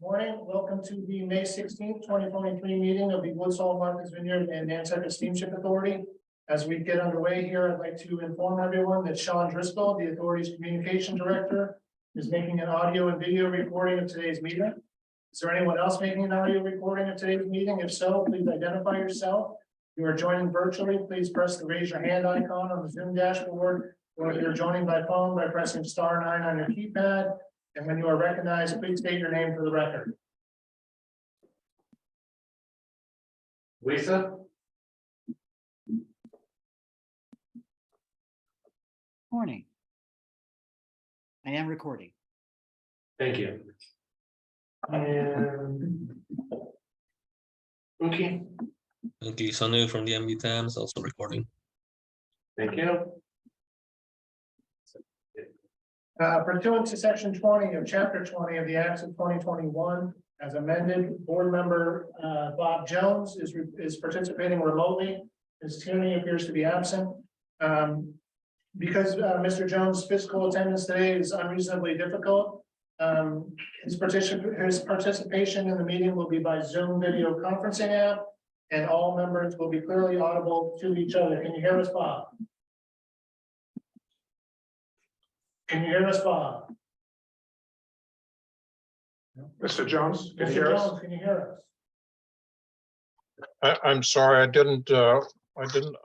Morning, welcome to the May 16th, 2023 meeting of the Woods Hole, Martha's Vineyard and Nantucket Steamship Authority. As we get underway here, I'd like to inform everyone that Sean Driscoll, the authority's communication director, is making an audio and video recording of today's meeting. Is there anyone else making an audio recording of today's meeting? If so, please identify yourself. If you are joining virtually, please press the raise your hand icon on the Zoom dashboard, or if you're joining by phone, by pressing *9 on your keypad. And when you are recognized, please state your name for the record. Lisa? Morning. I am recording. Thank you. And okay, Okay, Sanu from the MB Times also recording. thank you. Pursuant to section 20 of chapter 20 of the Acts of 2021, as amended, board member Bob Jones is participating remotely. Ms. Tierney appears to be absent. Because Mr. Jones' physical attendance today is unreasonably difficult, his participation in the meeting will be by Zoom video conferencing app, and all members will be clearly audible to each other. Can you hear us, Bob? Can you hear us, Bob? Mr. Jones, can you Mr. hear us? Jones, can you hear us? I'm sorry, I didn't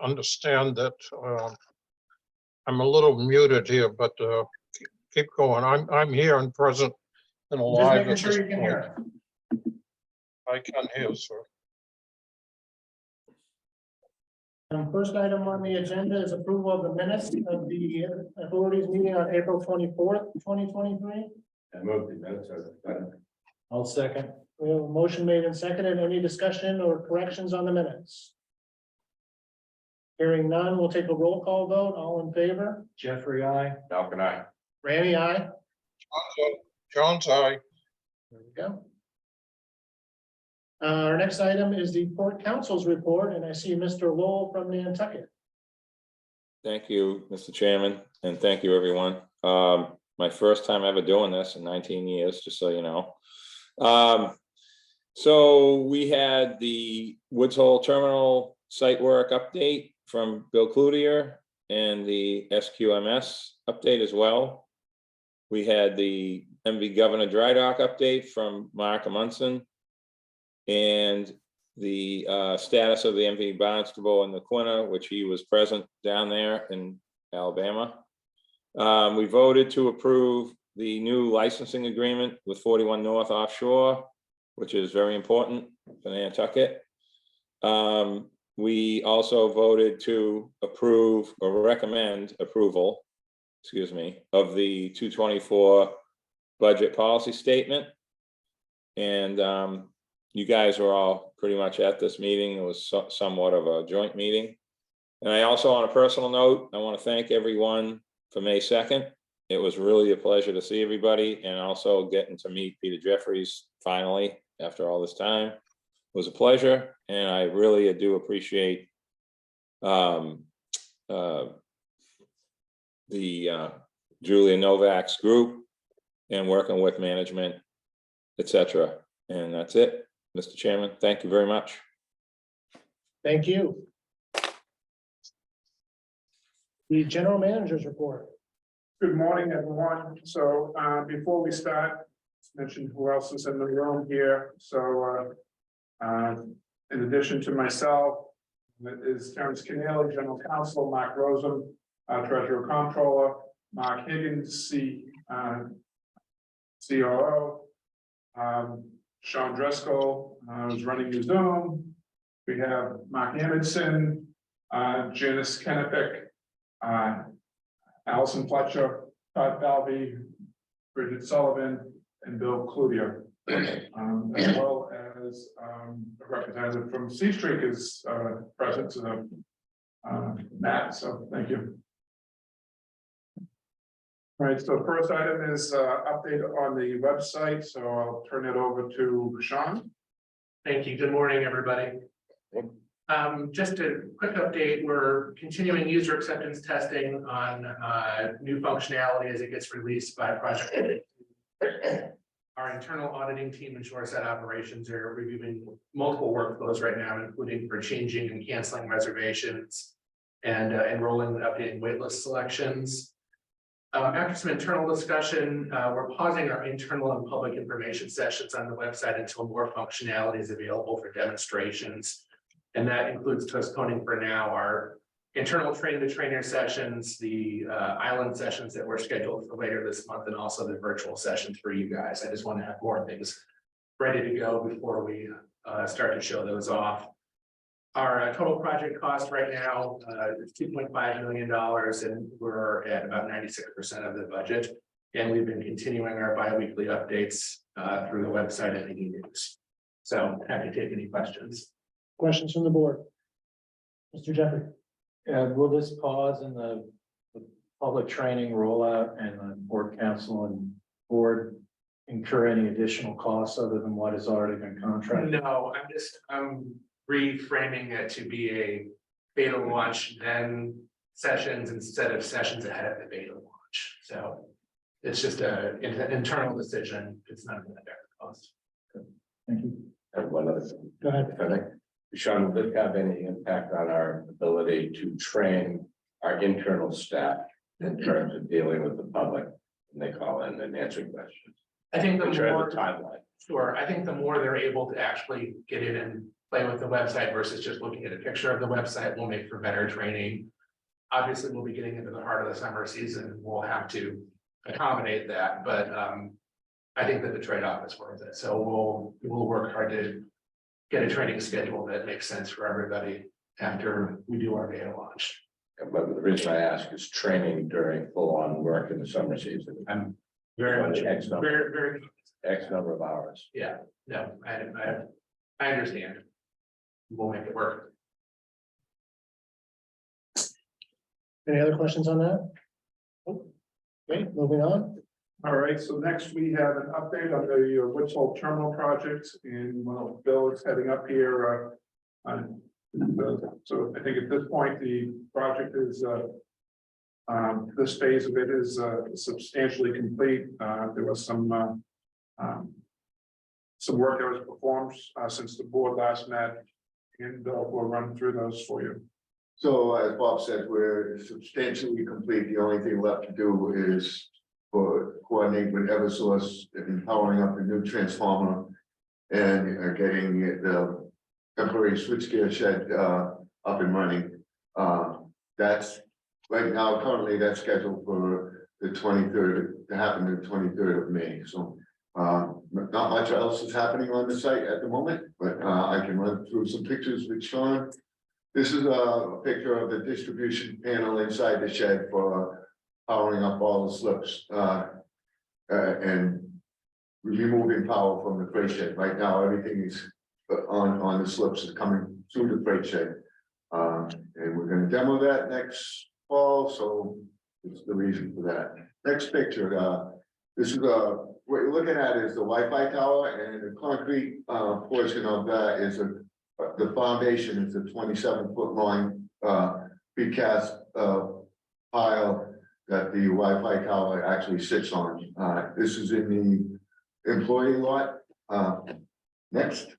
understand that. I'm a little muted here, but keep going. I'm here and present and Just alive making at sure this you can point. hear us. I can hear, sir. First item on the agenda is approval of the minutes of the authorities meeting on April 24th, 2023. I move the minutes as done. I'll second. We have a motion made and seconded. Any discussion or corrections on the minutes? Hearing none, we'll take a roll call vote. All in favor? Jeffrey, I. Falcon, I. Randy, aye. Jones, aye. There we go. Our next item is the Port Council's report, and I see Mr. Lowell from Nantucket. Thank you, Mr. Chairman, and thank you, everyone. My first time ever doing this in 19 years, just so you know. So we had the Woods Hole Terminal site work update from Bill Cloutier and the SQMS update as well. We had the MV Governor Dry Dock update from Mark Amundsen, and the status of the MV Barnstable and the Quina, which he was present down there in Alabama. We voted to approve the new licensing agreement with 41 North Offshore, which is very important for Nantucket. We also voted to approve or recommend approval, excuse me, of the 224 budget policy statement. And you guys were all pretty much at this meeting. It was somewhat of a joint meeting. And I also, on a personal note, I want to thank everyone for May 2nd. It was really a pleasure to see everybody, and also getting to meet Peter Jeffries finally after all this time. It was a pleasure, and I really do appreciate the Julia Novak's group and working with management, etc. And that's it, Mr. Chairman. Thank you very much. Thank you. The general manager's report. Good morning, everyone. So before we start, mention who else is in the room here. So in addition to myself, is Terrence Keneally, General Counsel, Mark Rosen, Treasurer Comptroller, Mark Higgins, COO, Sean Driscoll, who's running the Zoom. We have Mark Amundsen, Janice Kennepick, Allison Fletcher, Todd Falvey, Bridget Sullivan, and Bill Cloutier, as well as a representative from C Street is present, Matt. So thank you. All right, so the first item is update on the website. So I'll turn it over to Sean. Thank you. Good morning, everybody. Just a quick update. We're continuing user acceptance testing on new functionality as it gets released by Project. Our internal auditing team and shoreside operations are reviewing multiple workflows right now, including for changing and canceling reservations and enrolling and updating waitlist selections. After some internal discussion, we're pausing our internal and public information sessions on the website until more functionality is available for demonstrations. And that includes postponing for now our internal train the trainer sessions, the island sessions that were scheduled for later this month, and also the virtual sessions for you guys. I just want to have more things ready to go before we start to show those off. Our total project cost right now is $2.5 million, and we're at about 96% of the budget. And we've been continuing our bi-weekly updates through the website and the e-news. So happy to take any questions. Questions from the board? Mr. Jeffrey? Will this pause in the public training rollout and the board council and board incur any additional costs other than what has already been contracted? No, I'm reframing it to be a beta launch, then sessions instead of sessions ahead of the beta launch. So it's just an internal decision. It's not going to affect the cost. Thank you. I have one other thing. Go ahead. If I may. Sean, will this have any impact on our ability to train our internal staff in terms of dealing with the public when they call in and answering questions? I think the Which are more, the timeline. sure, I think the more they're able to actually get in and play with the website versus just looking at a picture of the website will make for better training. Obviously, we'll be getting into the heart of the summer season. We'll have to accommodate that, but I think that the trade-off is worth it. So we'll work hard to get a training schedule that makes sense for everybody after we do our beta launch. But the reason I ask is training during full-on work in the summer season. I'm very much, X number, very, X number of hours. yeah, no, I understand. We'll make it work. Any other questions on that? Okay, moving on. All right, so next we have an update on the Woods Hole Terminal project, and Bill is heading up here. So I think at this point, the project is this phase of it is substantially complete. There was some work that was performed since the board last met, and we'll run through those for you. So as Bob said, we're substantially complete. The only thing left to do is coordinate with Eversource in powering up the new transformer and getting the temporary switchgear shed up and running. That's right now, currently that's scheduled for the 23rd to happen the 23rd of May. So not much else is happening on the site at the moment, but I can run through some pictures with Sean. This is a picture of the distribution panel inside the shed for powering up all the slips and removing power from the freight shed. Right now, everything is on the slips is coming through the freight shed. And we're going to demo that next fall, so it's the reason for that. Next picture, this is what you're looking at is the Wi-Fi tower, and the concrete portion of that is the foundation is a 27-foot long precast pile that the Wi-Fi tower actually sits on. This is in the employee lot. Next.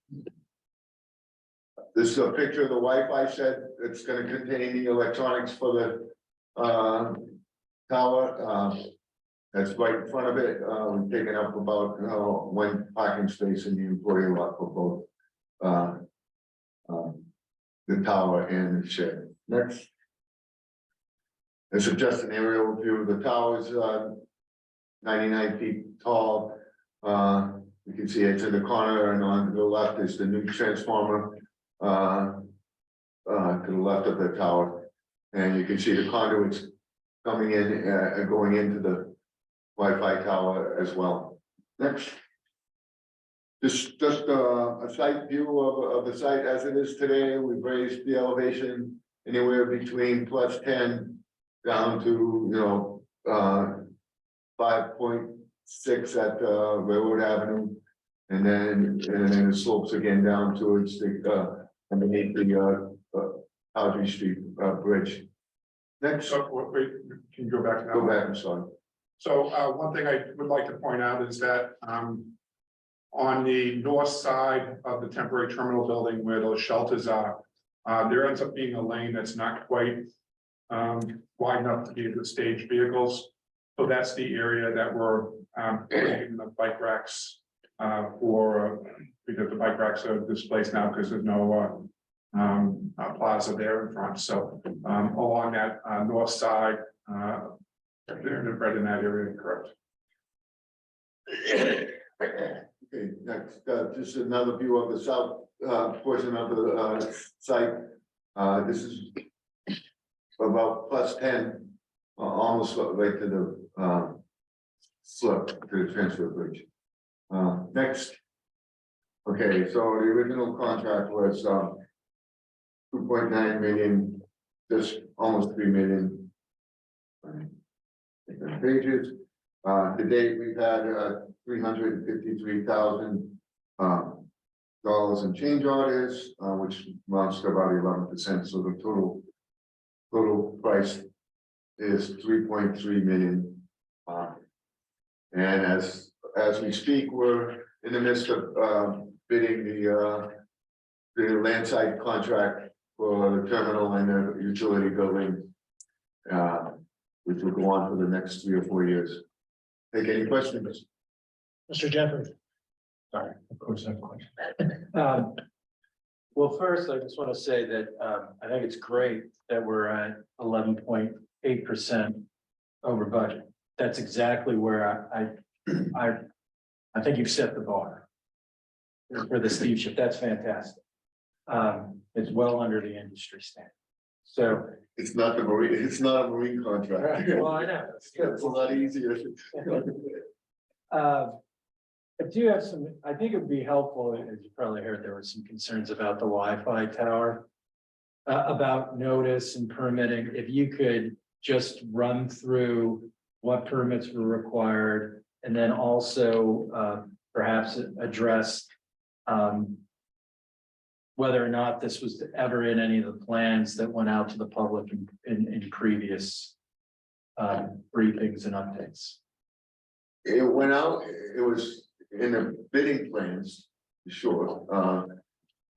This is a picture of the Wi-Fi shed. It's going to contain the electronics for the tower. That's right in front of it. We've taken up about one parking space in the employee lot for both the tower and the shed. Next. This is just an aerial view. The tower is 99 feet tall. You can see it's in the corner, and on the left is the new transformer to the left of the tower. And you can see the conduits coming in and going into the Wi-Fi tower as well. Next. Just a site view of the site as it is today. We've raised the elevation anywhere between +10 down to 5.6 at Railroad Avenue, and then it slopes again down towards the underneath the Audrey Street bridge. Next, So wait, can you go back now? go back, I'm sorry. So one thing I would like to point out is that on the north side of the temporary terminal building where those shelters are, there ends up being a lane that's not quite wide enough to be able to stage vehicles. So that's the area that we're putting the bike racks because the bike racks are displaced now because there's no plaza there in front. So along that north side, they're right in that area, correct? Okay, next, just another view of the south portion of the site. This is about +10, almost right to the slip to the transfer bridge. Next. Okay, so the original contract was 2.9 million, just almost 3 million. Different pages. To date, we've had $353,000 dollars in change orders, which amounts to about 11%. So the total price is 3.3 million. And as we speak, we're in the midst of bidding the landside contract for the terminal and the utility building, which will go on for the next 3 or 4 years. Take any questions? Mr. Jeffrey. Sorry, of course I have a question. Well, first, I just want to say that I think it's great that we're at 11.8% over budget. That's exactly where I think you've set the bar for the steamship. That's fantastic. It's well under the industry standard. So It's not a marine contract. well, I know. It's a lot easier. I do have I think it would be helpful, as you probably heard, there were some concerns about the Wi-Fi tower. About notice and permitting, if you could just run through what permits were required, and then also perhaps address whether or not this was ever in any of the plans that went out to the public in previous briefings and updates. It went out, it was in the bidding plans, sure.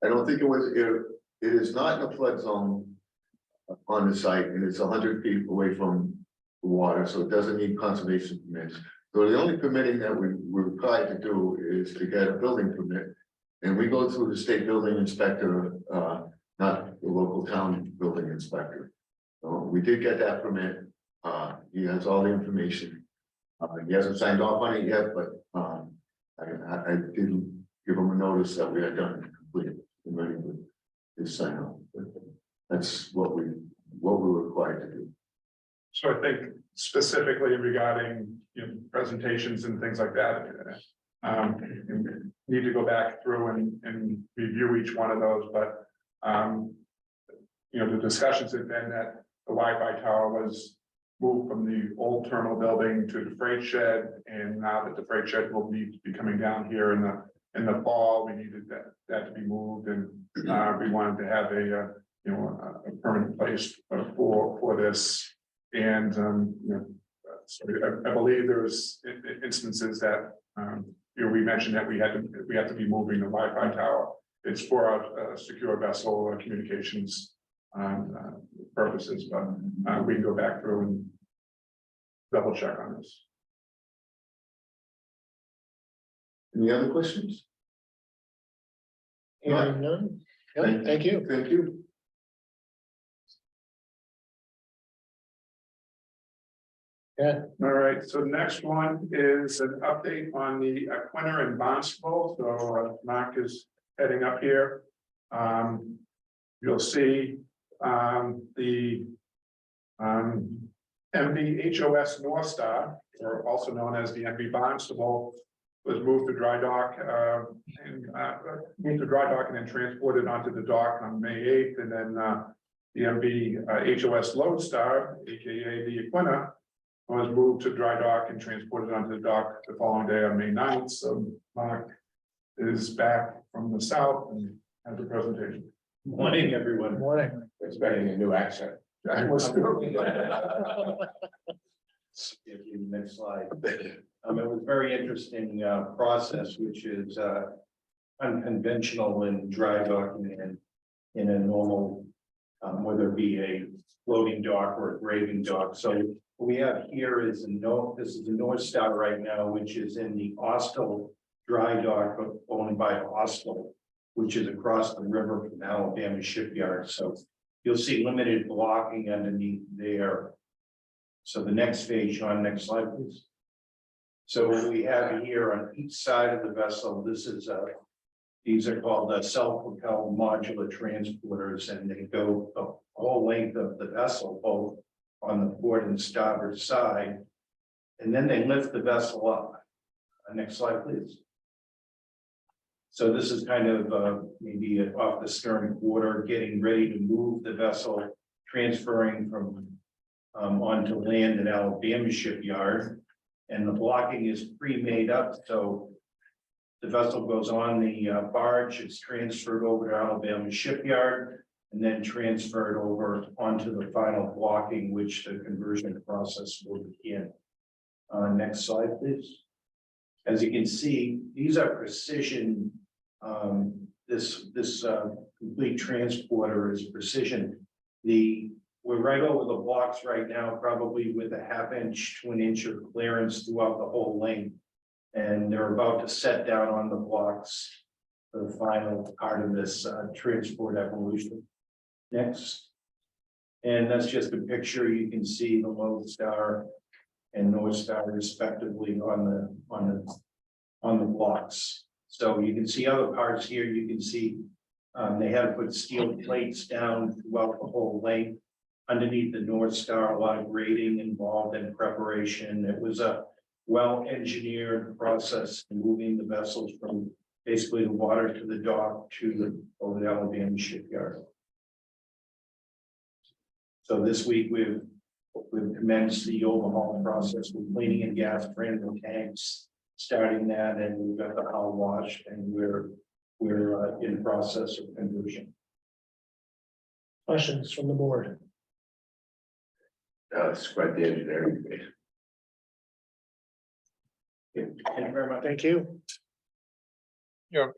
I don't think it is not in a flood zone on the site, and it's 100 feet away from the water, so it doesn't need conservation permits. So the only permitting that we're required to do is to get a building permit. And we go through the state building inspector, not the local town building inspector. So we did get that permit. He has all the information. He hasn't signed off on it yet, but I didn't give him a notice that we had done it completely and ready with his sign off. But that's what we were required to do. So I think specifically regarding, presentations and things like that. Need to go back through and review each one of those, but. The discussions have been that the Wi-Fi tower was moved from the old terminal building to the freight shed. And now that the freight shed will be coming down here in the fall, we needed that to be moved, and we wanted to have a permanent place for this. And so I believe there was instances that we mentioned that we have to be moving the Wi-Fi tower. It's for our secure vessel communications purposes, but we can go back through and double check on this. Any other questions? Hearing none. Yep, thank you. Thank you. Yeah, All right, so next one is an update on the Aquina and Barnstable. So Mark is heading up here. You'll see the MV HOS North Star, or also known as the MV Barnstable, was moved to dry dock and then transported onto the dock on May 8th, and then the MV HOS Lodestar, aka the Aquina, was moved to dry dock and transported onto the dock the following day on May 9th. So Mark is back from the south and has a presentation. Morning, everyone. morning. Expecting a new accent. I was If you next slide. It was a very interesting process, which is unconventional in dry docking and in a normal, whether it be a floating dock or a graving dock. So what we have here is this is the North Star right now, which is in the Austell dry dock owned by Austell, which is across the river from Alabama Shipyard. So you'll see limited blocking underneath there. So the next page, Sean, next slide, please. So what we have here on each side of the vessel, this is these are called self-propelled modular transporters, and they go the whole length of the vessel, both on the port and starboard side. And then they lift the vessel up. Next slide, please. So this is kind of maybe off the stern quarter, getting ready to move the vessel, transferring from onto land at Alabama Shipyard. And the blocking is pre-made up, so the vessel goes on the barge, it's transferred over to Alabama Shipyard, and then transferred over onto the final blocking, which the conversion process will begin. Next slide, please. As you can see, these are precision. This complete transporter is precision. We're right over the blocks right now, probably with a 1/2 inch to 1 inch of clearance throughout the whole length. And they're about to set down on the blocks for the final part of this transport evolution. Next. And that's just a picture. You can see the Lone Star and North Star respectively on the blocks. So you can see other parts here. You can see they had to put steel plates down throughout the whole length. Underneath the North Star, a lot of grading involved in preparation. It was a well-engineered process in moving the vessels from basically the water to the dock to over the Alabama Shipyard. So this week we've commenced the overhaul process with cleaning and gas brand tanks, starting that, and we've got the hull washed, and we're in process of conversion. Questions from the board? It's quite the engineering phase. Thank you very much. Thank you. Yeah.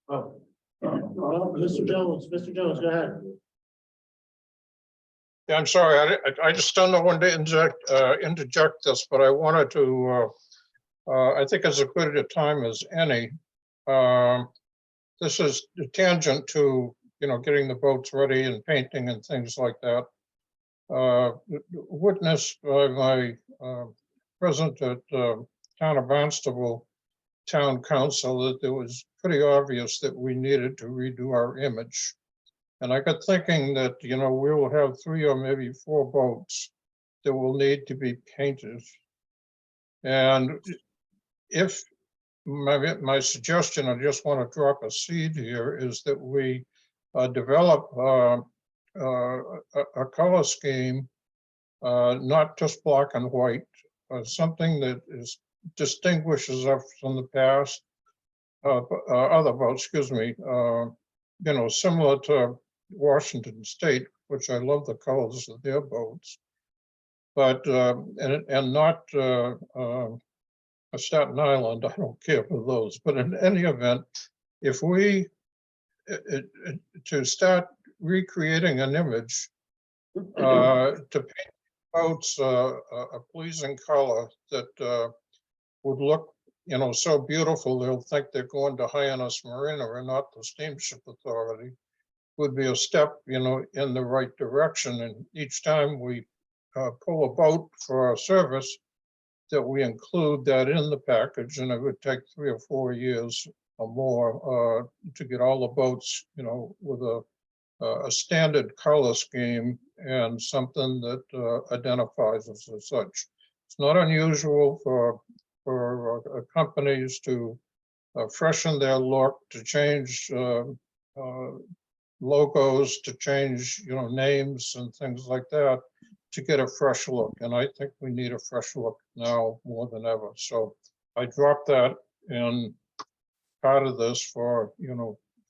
Oh. Well, Mr. Jones, go ahead. Yeah, I'm sorry, I just don't know when to interject this, but I wanted to, I think as good a time as any. This is the tangent to, getting the boats ready and painting and things like that. Witnessed by my present at Town of Barnstable Town Council that it was pretty obvious that we needed to redo our image. And I got thinking that, we will have 3 or maybe 4 boats that will need to be painted. And if my suggestion, I just want to drop a seed here, is that we develop a color scheme, not just black and white, something that distinguishes us from the past, other boats, similar to Washington State, which I love the colors of their boats, but and not a Staten Island. I don't care for those, but in any event, if we to start recreating an image to paint boats a pleasing color that would look so beautiful they'll think they're going to Hyannis Marina and not the Steamship Authority, would be a step in the right direction. And each time we pull a boat for our service, that we include that in the package, and it would take 3 or 4 years or more to get all the boats with a standard color scheme and something that identifies us as such. It's not unusual for companies to freshen their look, to change logos, to change names and things like that, to get a fresh look. And I think we need a fresh look now more than ever. So I dropped that in part of this for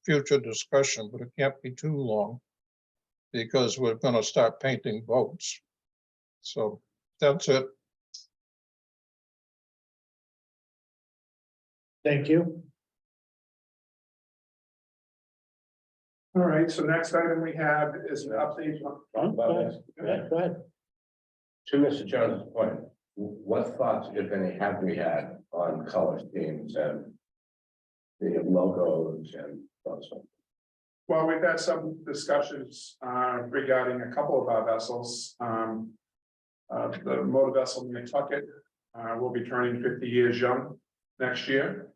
future discussion, but it can't be too long because we're going to start painting boats. So that's it. Thank you. All right, so next item we have is an update on. Go ahead. To Mr. Jones's point, what thoughts, if any, have we had on color schemes and the logos and those? Well, we've had some discussions regarding a couple of our vessels. The motor vessel Nantucket will be turning 50 years young next year.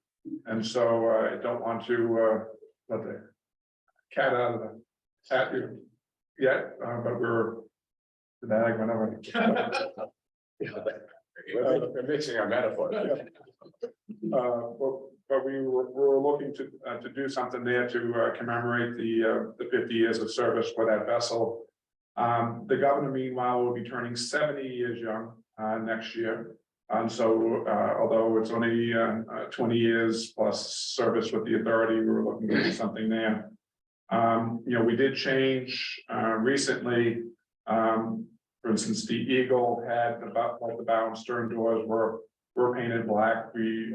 And so I don't want to let the cat out of the hat here yet, but we're the bag whenever. We're mixing our metaphors. But we were looking to do something there to commemorate the 50 years of service for that vessel. The governor, meanwhile, will be turning 70 years young next year. And so, although it's only 20 years plus service with the authority, we were looking to do something there. We did change recently. For instance, the Eagle had the bow and stern doors were painted black. We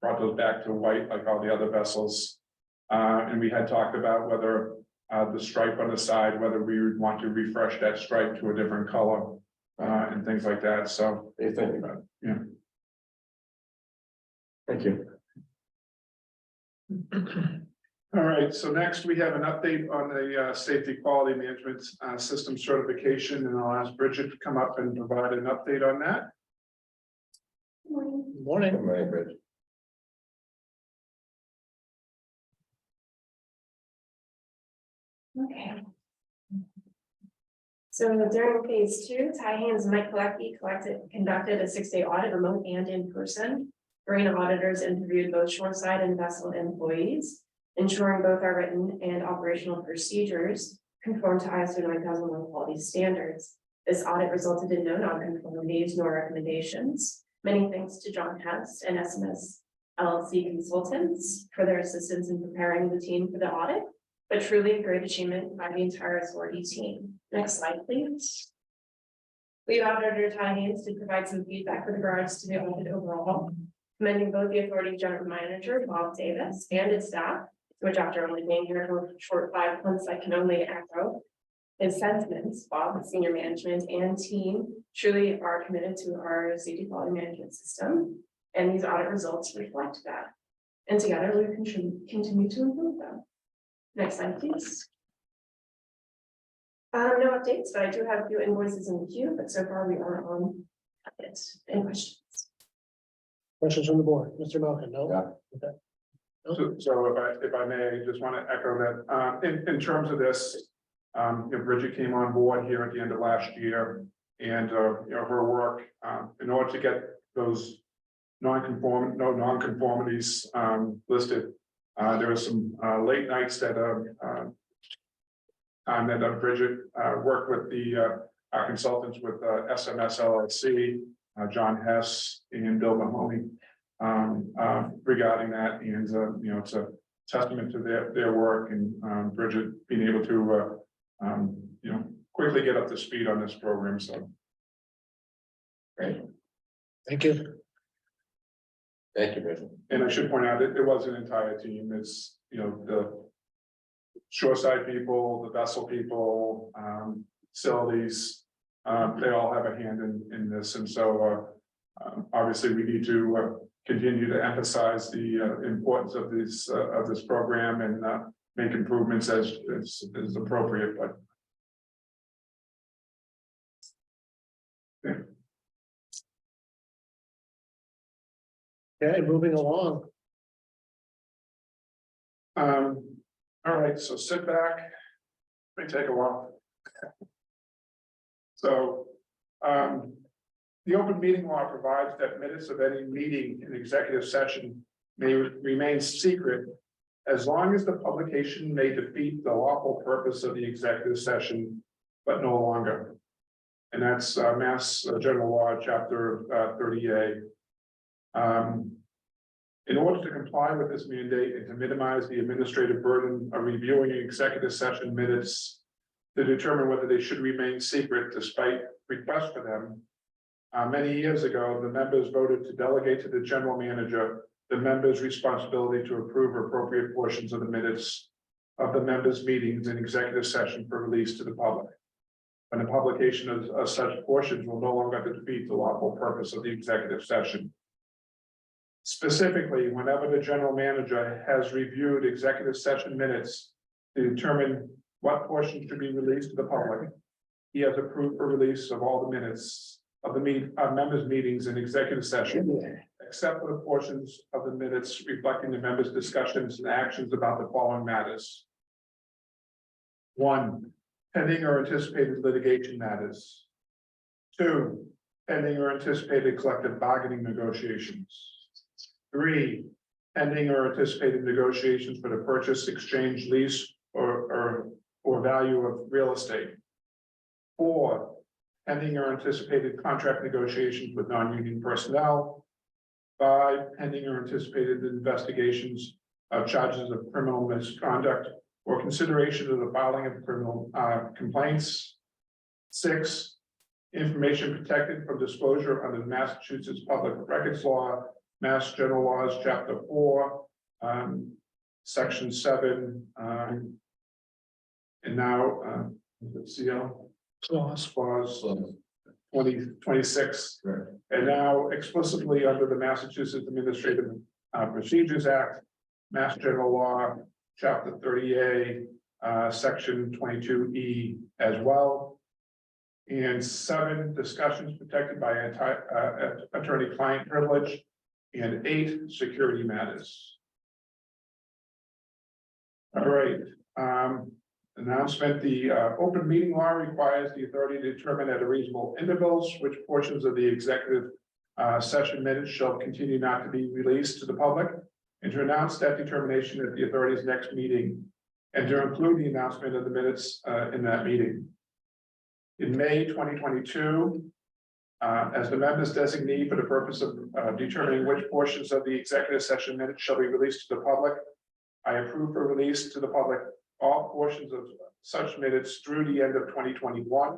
brought those back to white like all the other vessels. And we had talked about whether the stripe on the side, whether we would want to refresh that stripe to a different color and things like that. So What are you thinking about? Yeah. Thank you. All right, so next we have an update on the safety quality management system certification, and I'll ask Bridget to come up and provide an update on that. Morning. Good morning, Bridget. Okay. So during phase 2, Ty Haynes and Mike Galecki conducted a 6-day audit, remote and in person. Marina auditors interviewed both shoreside and vessel employees, ensuring both our written and operational procedures conform to ISO 9001 quality standards. This audit resulted in no non-conformities nor recommendations. Many thanks to John Hess and SMS LLC consultants for their assistance in preparing the team for the audit, but truly a great achievement by the entire authority team. Next slide, please. Lead auditor Ty Haynes did provide some feedback with regards to the audit overall, commending both the authority general manager, Bob Davis, and its staff, which after only being here for a short 5 months, I can only echo his sentiments. Bob, senior management and team truly are committed to our safety quality management system, and these audit results reflect that. And together we can continue to improve them. Next slide, please. No updates, but I do have a few invoices in the queue, but so far we are on it. Any questions? Questions from the board, Mr. Malcolm, no? Yeah. Okay. So if I may, I just want to echo that, in terms of this, Bridget came on board here at the end of last year, and, her work, in order to get those no non-conformities, listed, there were some, late nights that, Bridget, worked with our consultants with, SMS LLC, John Hess and Bill Mahoney, regarding that, and it's a testament to their work, and Bridget being able to quickly get up to speed on this program. So Great. Thank you. Thank you, Bridget. and I should point out it was an entire team. It's the shoreside people, the vessel people, facilities, they all have a hand in this, and so obviously we need to continue to emphasize the importance of this program and make improvements as appropriate, but. Okay, moving along. All right, so sit back. May take a while. So, the open meeting law provides that minutes of any meeting in executive session may remain secret as long as the publication may defeat the lawful purpose of the executive session, but no longer. And that's Mass General Law, Chapter 30A. In order to comply with this mandate and to minimize the administrative burden of reviewing executive session minutes to determine whether they should remain secret despite requests for them, many years ago, the members voted to delegate to the general manager the members' responsibility to approve appropriate portions of the minutes of the members' meetings in executive session for release to the public. And the publication of such portions will no longer defeat the lawful purpose of the executive session. Specifically, whenever the general manager has reviewed executive session minutes to determine what portion should be released to the public, he has approved for release of all the minutes of the members' meetings in executive session, except for the portions of the minutes reflecting the members' discussions and actions about the following matters. 1, pending or anticipated litigation matters. 2, pending or anticipated collective bargaining negotiations. 3, pending or anticipated negotiations for the purchase, exchange, lease, or value of real estate. 4, pending or anticipated contract negotiations with non-union personnel. 5, pending or anticipated investigations of charges of criminal misconduct or consideration of the filing of criminal complaints. 6, information protected from disclosure under the Massachusetts Public Records Law, Mass General Laws, Chapter 4, Section 7, and now, CL clause 26. Right. And now explicitly under the Massachusetts Administrative Procedures Act, Mass General Law, Chapter 30A, Section 22E as well. And 7, discussions protected by attorney-client privilege. And 8, security matters. All right, announcement, the open meeting law requires the authority to determine at a reasonable intervals which portions of the executive session minutes shall continue not to be released to the public, and to announce that determination at the authority's next meeting, and to include the announcement of the minutes in that meeting. In May 2022, as the members designee for the purpose of determining which portions of the executive session minutes shall be released to the public, I approve for release to the public all portions of such minutes through the end of 2021,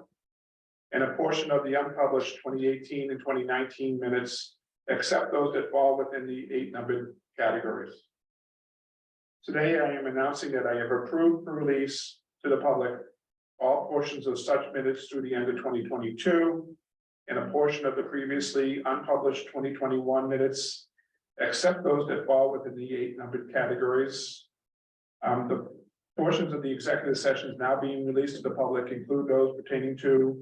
and a portion of the unpublished 2018 and 2019 minutes, except those that fall within the 8 numbered categories. Today, I am announcing that I have approved for release to the public all portions of such minutes through the end of 2022, and a portion of the previously unpublished 2021 minutes, except those that fall within the 8 numbered categories. The portions of the executive sessions now being released to the public include those pertaining to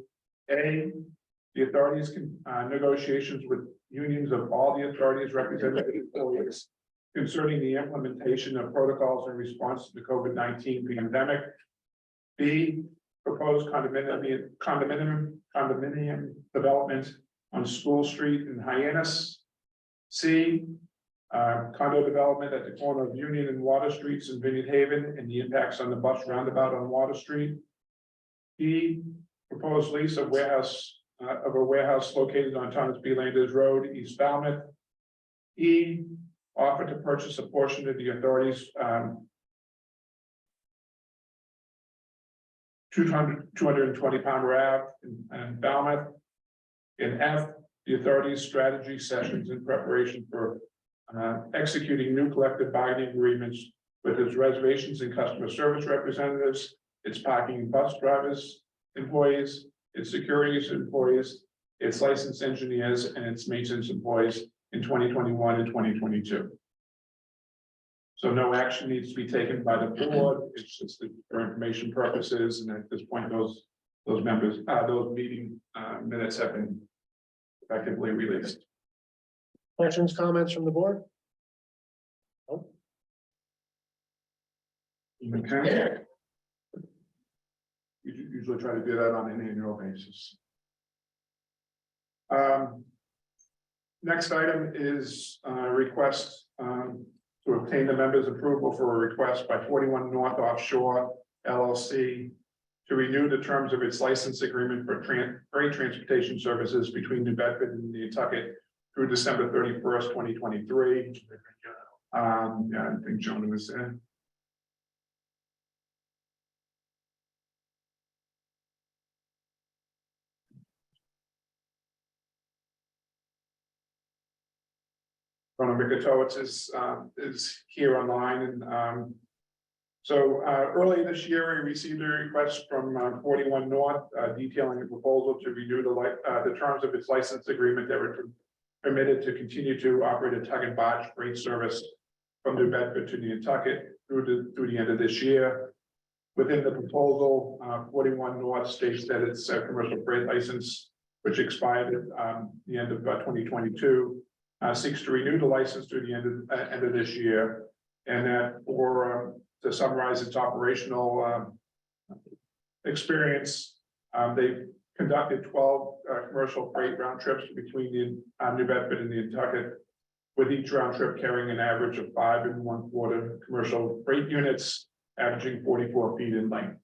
A, the authorities' negotiations with unions of all the authorities represented employees concerning the implementation of protocols in response to the COVID-19 pandemic. B, proposed condominium development on School Street in Hyannis. C, condo development at the corner of Union and Water Streets in Vineyard Haven and the impacts on the bus roundabout on Water Street. D, proposed lease of a warehouse located on Thomas B. Landers Road, East Falmouth. E, offer to purchase a portion of the authority's 220 Palmer Ave in Falmouth. In F, the authority's strategy sessions in preparation for executing new collective bargaining agreements with its reservations and customer service representatives, its parking and bus drivers, employees, its securities employees, its licensed engineers, and its maintenance employees in 2021 and 2022. So no action needs to be taken by the board. It's just for information purposes, and at this point, those members, those meeting minutes have been effectively released. Questions, comments from the board? Nope. Okay. You usually try to do that on an annual basis. Next item is request to obtain the members' approval for a request by 41 North Offshore LLC to renew the terms of its license agreement for freight transportation services between New Bedford and Nantucket through December 31st, 2023. Yeah, I think Jonah was there. Rona Mikatowicz is here online and, so, early this year, we received a request from 41 North detailing a proposal to renew the terms of its license agreement that were permitted to continue to operate a tug and barge freight service from New Bedford to Nantucket through the end of this year. Within the proposal, 41 North states that its commercial freight license, which expired at the end of 2022, seeks to renew the license through the end of this year, and that for to summarize its operational experience, they conducted 12 commercial freight round trips between the New Bedford and Nantucket, with each round trip carrying an average of 5 1/4 commercial freight units, averaging 44 feet in length.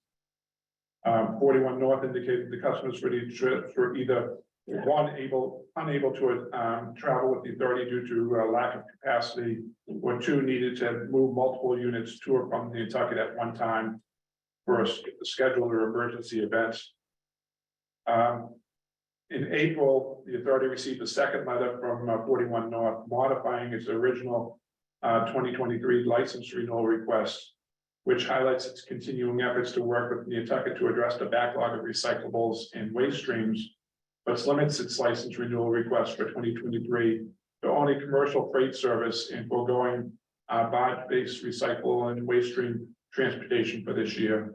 41 North indicated the customers for the trips were either unable to travel with the authority due to lack of capacity, or two, needed to move multiple units to or from Nantucket at one time for a scheduled or emergency events. In April, the authority received a second letter from 41 North modifying its original 2023 license renewal request, which highlights its continuing efforts to work with Nantucket to address the backlog of recyclables and waste streams, but limits its license renewal request for 2023 to only commercial freight service and foregoing barge-based recycle and waste stream transportation for this year.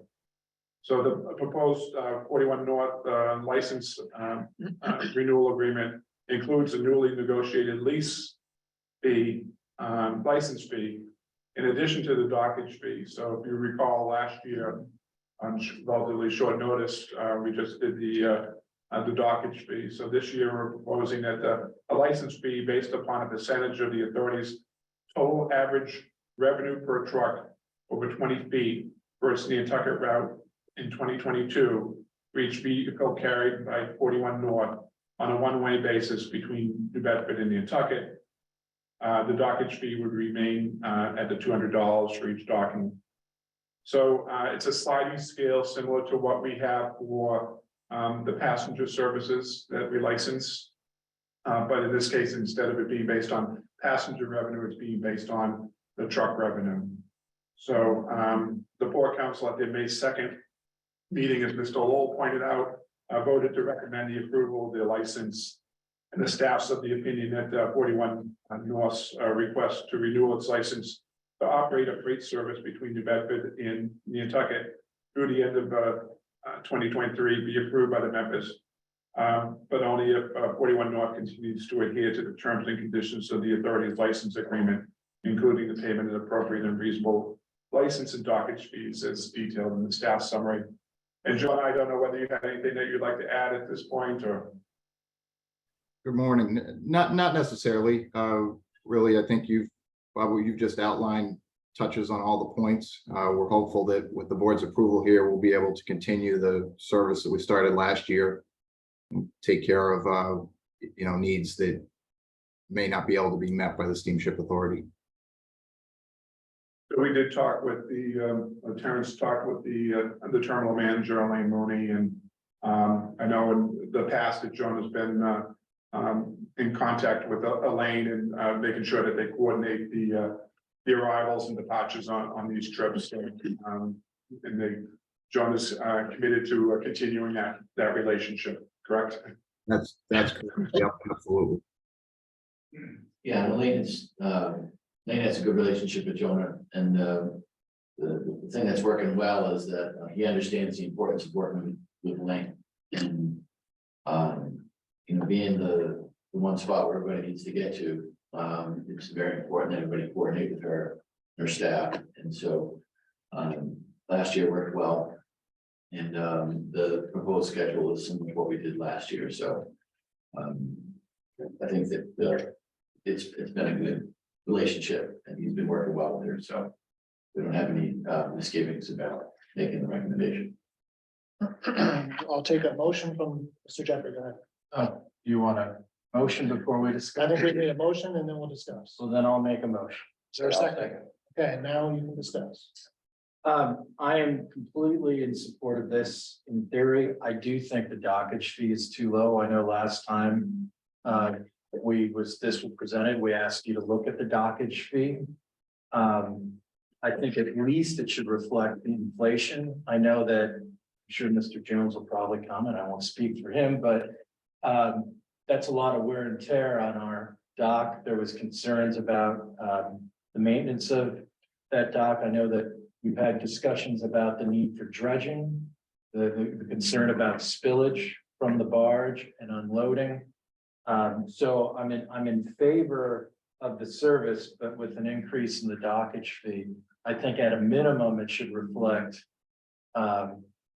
So the proposed 41 North license renewal agreement includes a newly negotiated lease fee, license fee, in addition to the dockage fee. So if you recall last year, on relatively short notice, we just did the dockage fee. So this year, we're proposing that a license fee based upon a percentage of the authority's total average revenue per truck over 20 feet for its Nantucket route in 2022 for each vehicle carried by 41 North on a one-way basis between New Bedford and Nantucket. The dockage fee would remain at the $200 for each docking. So it's a sliding scale similar to what we have for the passenger services that we license. But in this case, instead of it being based on passenger revenue, it's being based on the truck revenue. So the Port Council at their May 2nd meeting, as Mr. Lowell pointed out, voted to recommend the approval of the license. And the staff's of the opinion that 41 North's request to renew its license to operate a freight service between New Bedford and Nantucket through the end of 2023 be approved by the members. But only if 41 North continues to adhere to the terms and conditions of the authority's license agreement, including the payment of appropriate and reasonable license and dockage fees as detailed in the staff summary. And John, I don't know whether you have anything that you'd like to add at this point or. Good morning. Not necessarily. Really, I think Bob, you've just outlined touches on all the points. We're hopeful that with the board's approval here, we'll be able to continue the service that we started last year and take care of, needs that may not be able to be met by the Steamship Authority. We did talk with Terrence talked with the terminal manager, Elaine Mooney, and I know in the past that John has been in contact with Elaine and making sure that they coordinate the arrivals and departures on these trips. And John is committed to continuing that relationship, correct? That's correct. Yeah, absolutely. Yeah, and Elaine has a good relationship with Jonah, and the thing that's working well is that he understands the importance of working with Elaine. And being the one spot where everybody needs to get to, it's very important that everybody coordinate with her staff. And so last year worked well, and the proposed schedule is similar to what we did last year. So I think that it's been a good relationship, and he's been working well with her. So we don't have any misgivings about making the recommendation. I'll take a motion from Mr. Jeffrey. Go ahead. You want a motion before we I discuss? think we need a motion and then we'll discuss. Well, then I'll make a motion. Is there a second? Okay, now you can discuss. I am completely in support of this. In theory, I do think the dockage fee is too low. I know last time this was presented, we asked you to look at the dockage fee. I think at least it should reflect the inflation. I know that, I'm sure Mr. Jones will probably comment, I won't speak for him, but that's a lot of wear and tear on our dock. There was concerns about the maintenance of that dock. I know that we've had discussions about the need for dredging, the concern about spillage from the barge and unloading. So I'm in favor of the service, but with an increase in the dockage fee, I think at a minimum, it should reflect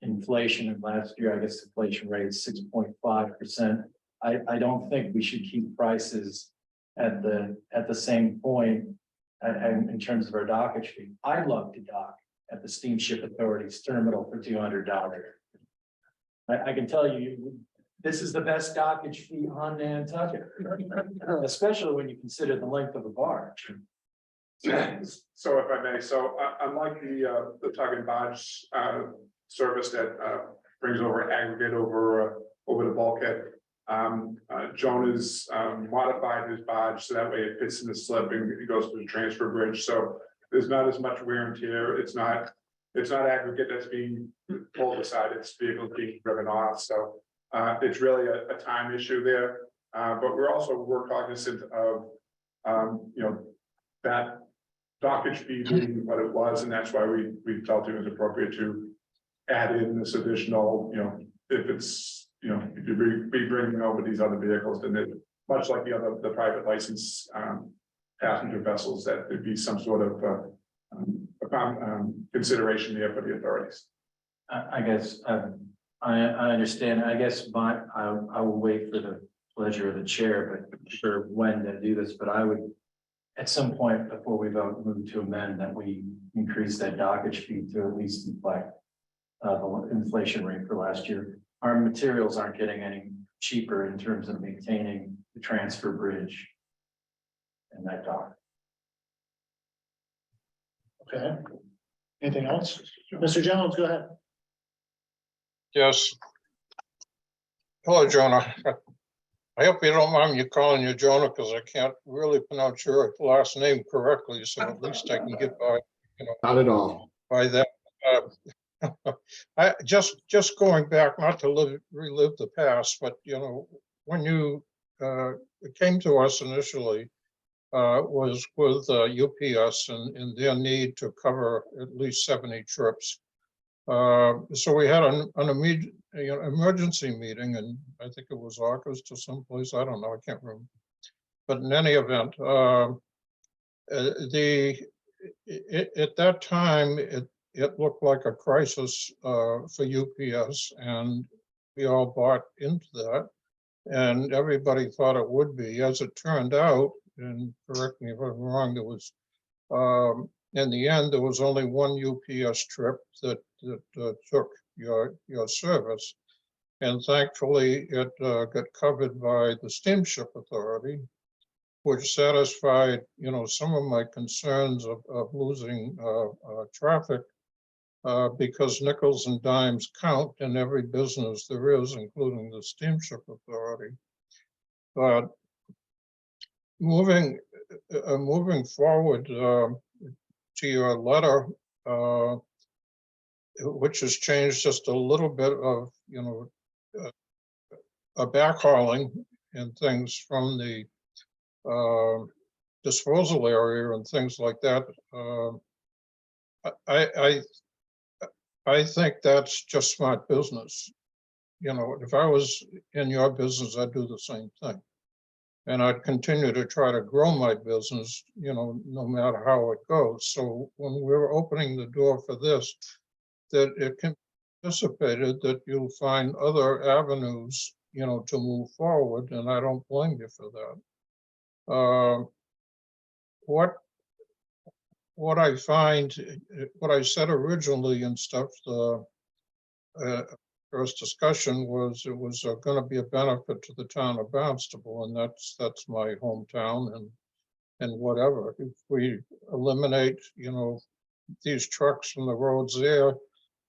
inflation. And last year, I guess the inflation rate is 6.5%. I don't think we should keep prices at the same point in terms of our dockage fee. I'd love to dock at the Steamship Authority's terminal for $200. I can tell you, this is the best dockage fee on Nantucket, especially when you consider the length of the barge. So if I may, unlike the tug and barge service that brings over aggregate over the bulkhead, Joan has modified his barge so that way it fits in the slip and it goes to the transfer bridge. So there's not as much wear and tear. It's not aggregate that's being pulled aside. It's vehicles being driven off. So it's really a time issue there. But we're cognizant of that dockage fee being what it was, and that's why we felt it was appropriate to add in this additional, if it's, if you be bringing over these other vehicles, then it, much like the private license passenger vessels, that there'd be some sort of consideration there for the authorities. I guess I understand. I guess I will wait for the pleasure of the chair, but for when to do this. But I would, at some point before we vote, move to amend that we increase that dockage fee to at least reflect the inflation rate for last year. Our materials aren't getting any cheaper in terms of maintaining the transfer bridge and that dock. Okay. Anything else? Mr. Jones, go ahead. Yes. Hello, Jonah. I hope you don't mind me calling you Jonah because I can't really pronounce your last name correctly, so at least I can get by, Not at all. by that. I just going back, not to relive the past, but when you came to us initially, was with UPS and their need to cover at least 70 trips. So we had an immediate emergency meeting, and I think it was August or someplace, I don't know, I can't remember. But in any event, at that time, it looked like a crisis for UPS, and we all bought into that, and everybody thought it would be. As it turned out, and correct me if I'm wrong, there was in the end there was only one UPS trip that took your service, and thankfully it got covered by the Steamship Authority, which satisfied some of my concerns of losing traffic, because nickels and dimes count in every business there is, including the Steamship Authority. But moving forward to your letter, which has changed just a little bit of a backhauling and things from the disposal area and things like that. I think that's just smart business. If I was in your business, I'd do the same thing. And I'd continue to try to grow my business, no matter how it goes. So when we're opening the door for this, that it can be anticipated that you'll find other avenues, to move forward, and I don't blame you for that. What I find, what I said originally and stuff, the first discussion was it was going to be a benefit to the town of Barnstable, and that's my hometown, and whatever. If we eliminate, these trucks from the roads there,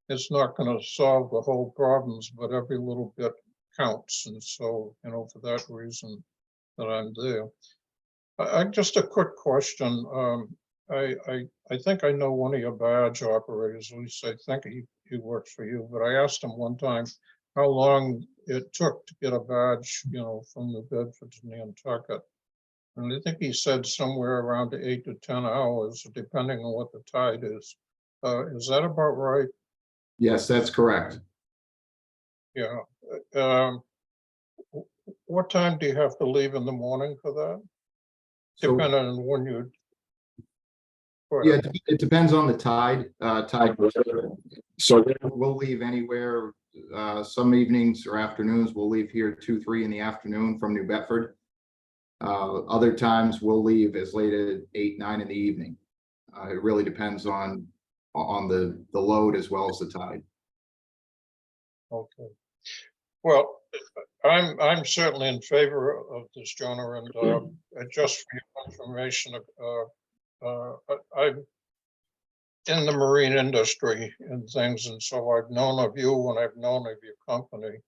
it's not going to solve the whole problems, but every little bit counts. And so, for that reason, that I'm there. Just a quick question. I think I know one of your badge operators, at least I think he works for you, but I asked him one time how long it took to get a badge, from New Bedford to Nantucket. And I think he said somewhere around 8 to 10 hours, depending on what the tide is. Is that about right? Yes, that's correct. Yeah. What time do you have to leave in the morning for that? So, Depending on when you. Go yeah, ahead. it depends on the tide, So we'll leave anywhere, some evenings or afternoons, we'll leave here 2, 3 in the afternoon from New Bedford. Other times we'll leave as late as 8, 9 in the evening. It really depends on the load as well as the tide. Okay. Well, I'm certainly in favor of this, Jonah, and just for your information, I'm in the marine industry and things, and so I've known of you and I've known of your company.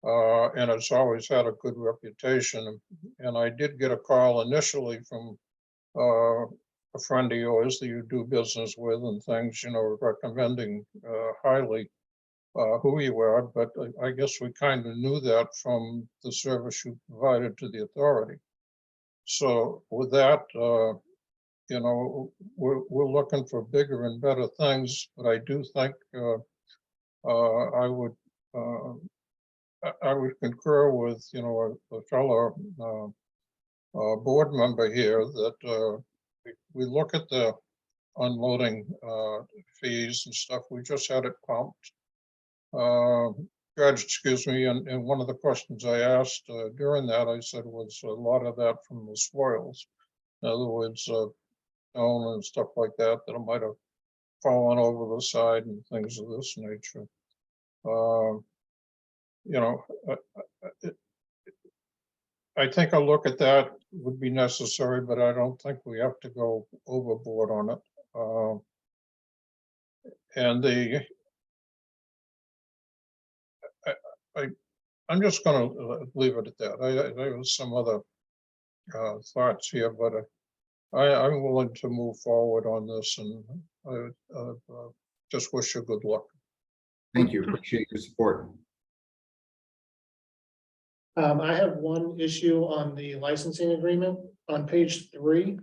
And it's always had a good reputation. And I did get a call initially from a friend of yours that you do business with and things, recommending highly who you are, but I guess we kind of knew that from the service you provided to the authority. So with that, we're looking for bigger and better things, but I do think I would concur with, a fellow board member here that we look at the unloading fees and stuff. We just had it pumped. Judge, excuse me, and one of the questions I asked during that, I said, was a lot of that from the spoils. In other words, stone and stuff like that, that might have fallen over the side and things of this nature. I think a look at that would be necessary, but I don't think we have to go overboard on it. And I'm just going to leave it at that. There was some other thoughts here, but I'm willing to move forward on this, and I just wish you good luck. Thank you. Appreciate your support. I have one issue on the licensing agreement on page 3.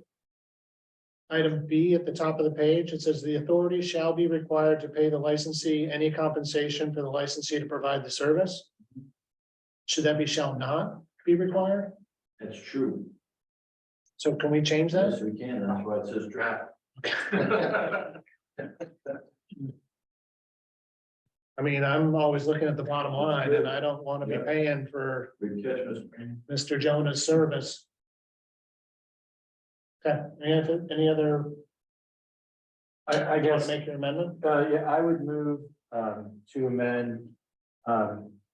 Item B at the top of the page, it says the authority shall be required to pay the licensee any compensation for the licensee to provide the service. Should that be shall not be required? That's true. So can we change Yes, that? we can. That's why it says draft. I mean, I'm always looking at the bottom line and I don't want to be paying for Good catch, Mr. Brandon. Mr. Jonah's service. Okay, any other, I you want guess, to make your amendment? yeah, I would move to amend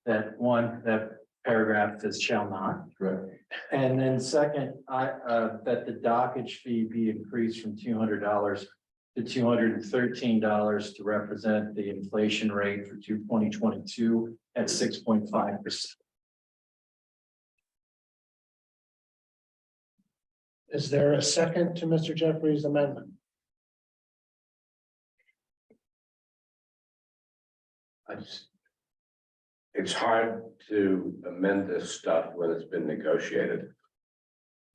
that paragraph that shall not. Correct. And then second, that the dockage fee be increased from $200 to $213 to represent the inflation rate for 2022 at 6.5%. Is there a second to Mr. Jeffrey's amendment? It's hard to amend this stuff when it's been negotiated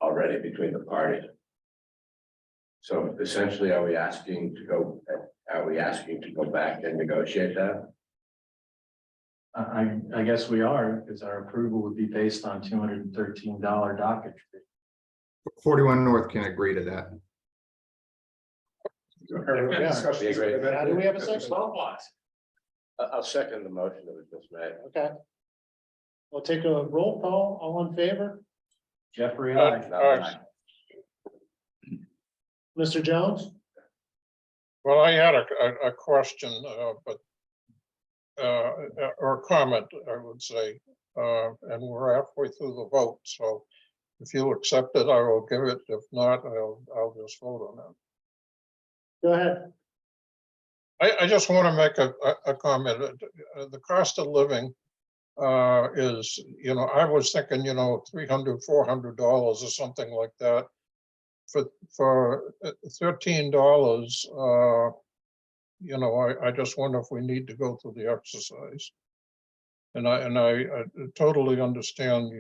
already between the parties. So essentially, are we asking to go back and negotiate that? I guess we are, because our approval would be based on $213 dockage fee. 41 North can agree to that. Yeah. Do we have a second? I'll second the motion that was just made. Okay. We'll take a roll call, all in favor? Jeffrey, aye. Aye. Mr. Jones? Well, I had a question, or a comment, I would say, and we're halfway through the vote, so if you'll accept it, I will give it. If not, I'll just vote on it. Go ahead. I just want to make a comment. The cost of living is, I was thinking, $300, $400 or something like that. For $13, I just wonder if we need to go through the exercise. And I totally understand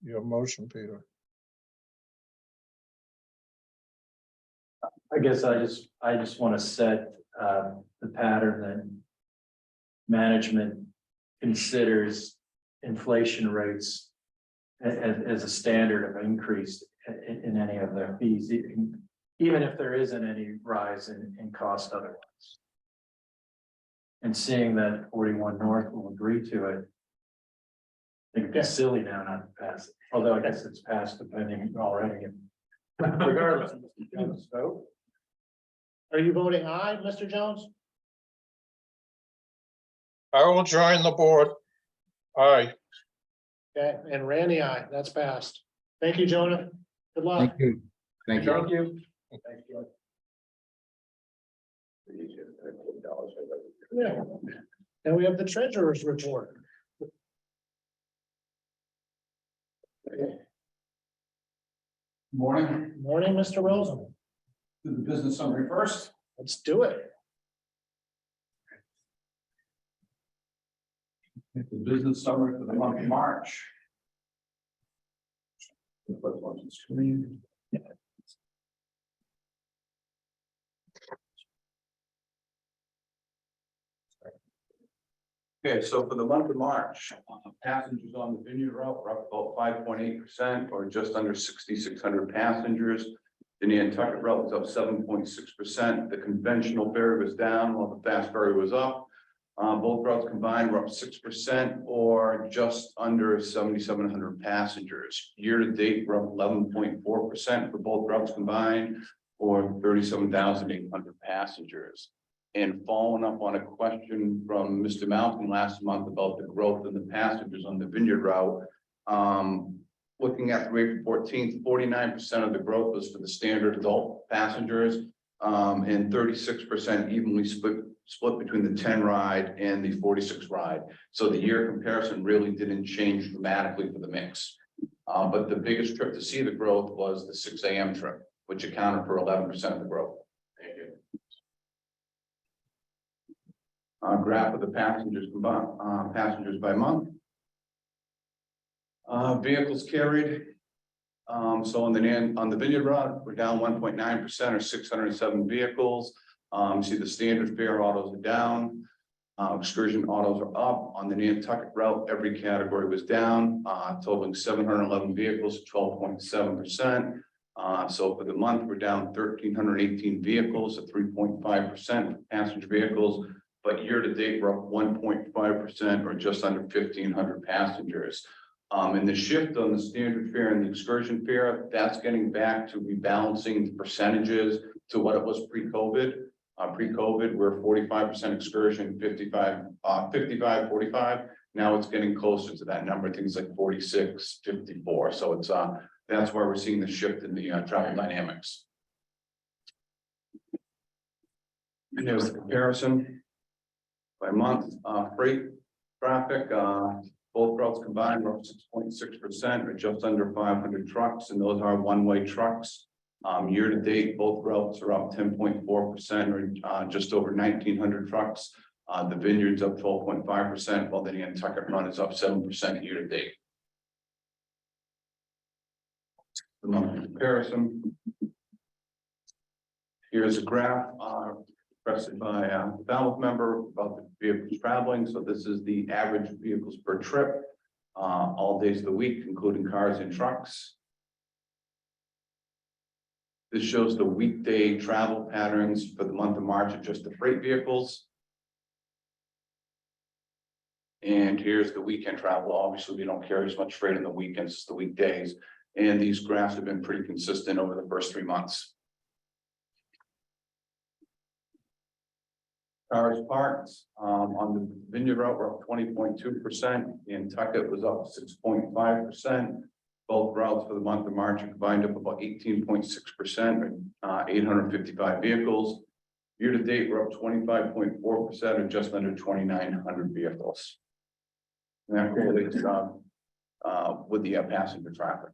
your motion, Peter. I guess I just want to set the pattern that management considers inflation rates as a standard of increase in any of their fees, even if there isn't any rise in cost otherwise. And seeing that 41 North will agree to it, I think it's silly now not to pass it, although I guess it's passed depending already. Regardless, Mr. Jones, vote. Are you voting aye, Mr. Jones? I will join the board. Aye. Okay, and Randy, aye, that's passed. Thank you, Jonah. Good luck. Thank you. Thank you. Thank you. Thank you. Yeah. And we have the treasurer's report. Morning, Morning, Mr. Rosen. do the business summary first. Let's do it. The business summary for the month of March. Put one on the screen. Okay, so for the month of March, passengers on the Vineyard route were up about 5.8%, or just under 6,600 passengers. The Nantucket route was up 7.6%. The conventional ferry was down while the fast ferry was up. Both routes combined were up 6%, or just under 7,700 passengers. Year to date, we're up 11.4% for both routes combined, or 37,800 passengers. And following up on a question from Mr. Mountain last month about the growth in the passengers on the Vineyard route. Looking at through April 14th, 49% of the growth was for the standard adult passengers. And 36% evenly split between the 10 ride and the 46 ride. So the year comparison really didn't change dramatically for the mix. But the biggest trip to see the growth was the 6 a.m. trip, which accounted for 11% of the growth. Thank you. Graph of the passengers combined, passengers by month. Vehicles carried. So on the Vineyard route, we're down 1.9%, or 607 vehicles. You see the standard fare autos are down. Excursion autos are up. On the Nantucket route, every category was down, totaling 711 vehicles, 12.7%. So for the month, we're down 1,318 vehicles at 3.5% passenger vehicles. But year to date, we're up 1.5%, or just under 1,500 passengers. And the shift on the standard fare and the excursion fare, that's getting back to rebalancing the percentages to what it was pre-COVID. Pre-COVID, we're 45% excursion, 55, 45. Now it's getting closer to that number, things like 46, 54. So it's that's why we're seeing the shift in the travel dynamics. And there's the comparison by month. Freight traffic, both routes combined were up 6.6%, or just under 500 trucks, and those are one-way trucks. Year to date, both routes are up 10.4%, or just over 1,900 trucks. The Vineyard's up 12.5%, while the Nantucket run is up 7% year to date. The monthly comparison. Here's a graph requested by a Falmouth member about the vehicles traveling. So this is the average vehicles per trip, all days of the week, including cars and trucks. This shows the weekday travel patterns for the month of March of just the freight vehicles. And here's the weekend travel. Obviously, we don't carry as much freight in the weekends as the weekdays. And these graphs have been pretty consistent over the first 3 months. Cars parked on the Vineyard route were up 20.2%. Nantucket was up 6.5%. Both routes for the month of March are combined up about 18.6%, 855 vehicles. Year to date, we're up 25.4%, or just under 2,900 vehicles. And that correlates with the passenger traffic.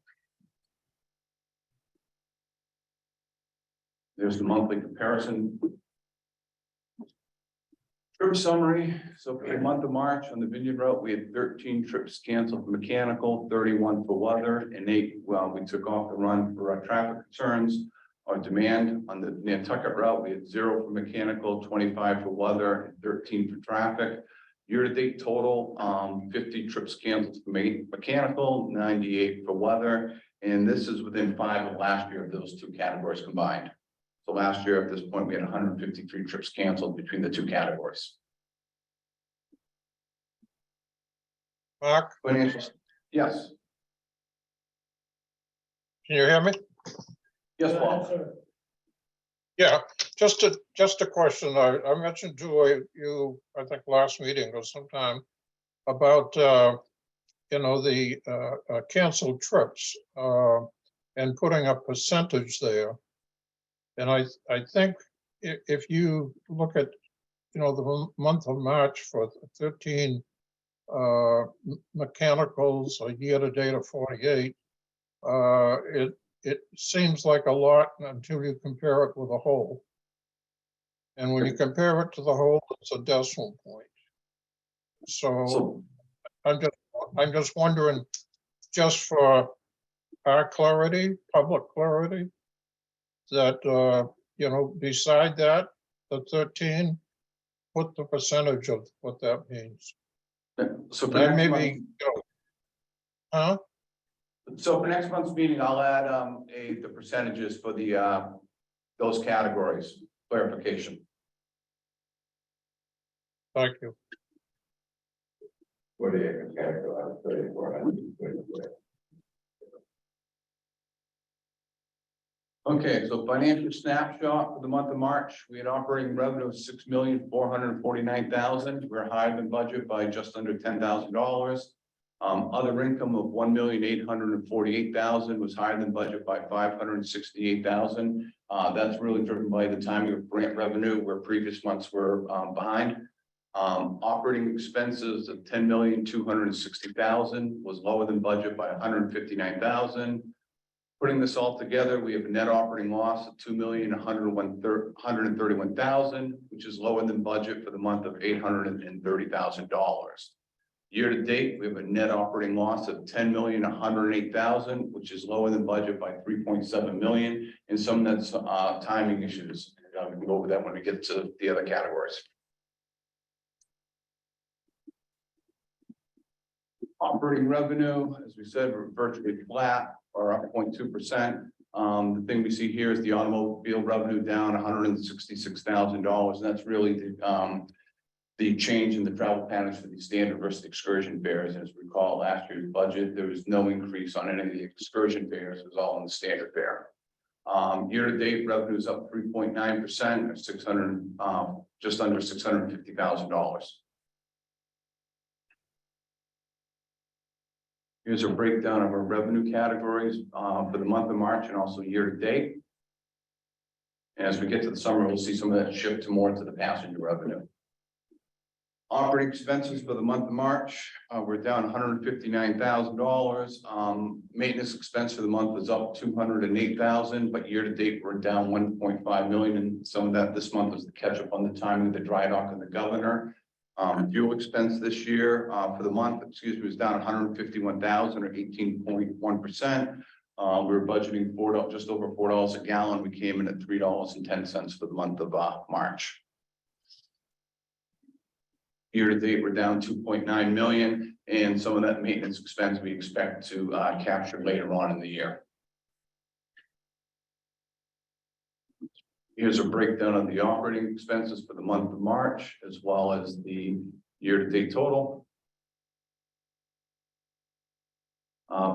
There's the monthly comparison. Trip summary, so for the month of March on the Vineyard Route, we had 13 trips canceled for mechanical, 31 for weather, and 8, well, we took off the run for our traffic concerns. Our demand on the Nantucket Route, we had 0 for mechanical, 25 for weather, and 13 for traffic. Year-to-date total, 50 trips canceled for mechanical, 98 for weather, and this is within 5 of last year of those 2 categories combined. So last year at this point, we had 153 trips canceled between the 2 categories. Mark, Financials, yes, can you hear me? yes, Paul. Yeah, just a question. I mentioned to you, I think last meeting or sometime about, the canceled trips and putting a percentage there. And I think if you look at, the month of March for 13 mechanicals, a year-to-date of 48, it seems like a lot until you compare it with a whole. And when you compare it to the whole, it's a decimal point. So I'm just wondering, just for our clarity, public clarity, that, beside that, the 13, put the percentage of what that means. So for That next may month, be, huh? so for next month's meeting, I'll add the percentages for the those categories, clarification. Thank you. 48 mechanical out of 3400. Okay, so financial snapshot for the month of March, we had operating revenue of $6,449,000. We're higher than budget by just under $10,000. Other income of $1,848,000 was higher than budget by $568,000. That's really driven by the timing of grant revenue, where previous months were behind. Operating expenses of $10,260,000 was lower than budget by $159,000. Putting this all together, we have a net operating loss of $2,131,000, which is lower than budget for the month of $830,000. Year to date, we have a net operating loss of $10,108,000, which is lower than budget by $3.7 million, and some of that's timing issues. We can go over that when we get to the other categories. Operating revenue, as we said, we're virtually flat or up 0.2%. The thing we see here is the automobile revenue down $166,000. And that's really the change in the travel patterns for the standard versus excursion fares. And as we recall, last year's budget, there was no increase on any of the excursion fares. It was all in the standard fare. Year to date, revenue is up 3.9%, or 600, just under $650,000. Here's a breakdown of our revenue categories for the month of March and also year to date. And as we get to the summer, we'll see some of that shift to more to the passenger revenue. Operating expenses for the month of March, we're down $159,000. Maintenance expense for the month was up $208,000, but year to date, we're down $1.5 million. And some of that this month was the catch up on the timing of the dry dock and the Governor. Fuel expense this year for the month, was down $151,000 or 18.1%. We were budgeting just over $4 a gallon. We came in at $3.10 for the month of March. Year to date, we're down $2.9 million, and some of that maintenance expense we expect to capture later on in the year. Here's a breakdown of the operating expenses for the month of March, as well as the year-to-date total.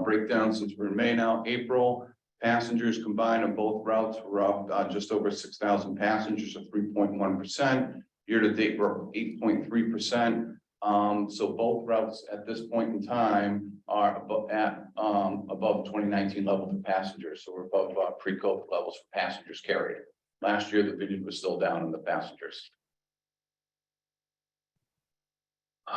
Breakdown since we're in May now, April, passengers combined on both routes were up just over 6,000 passengers, or 3.1%. Year-to-date, we're up 8.3%. So both routes at this point in time are above 2019 levels of passengers. So we're above pre-COVID levels for passengers carried. Last year, the Vineyard was still down in the passengers.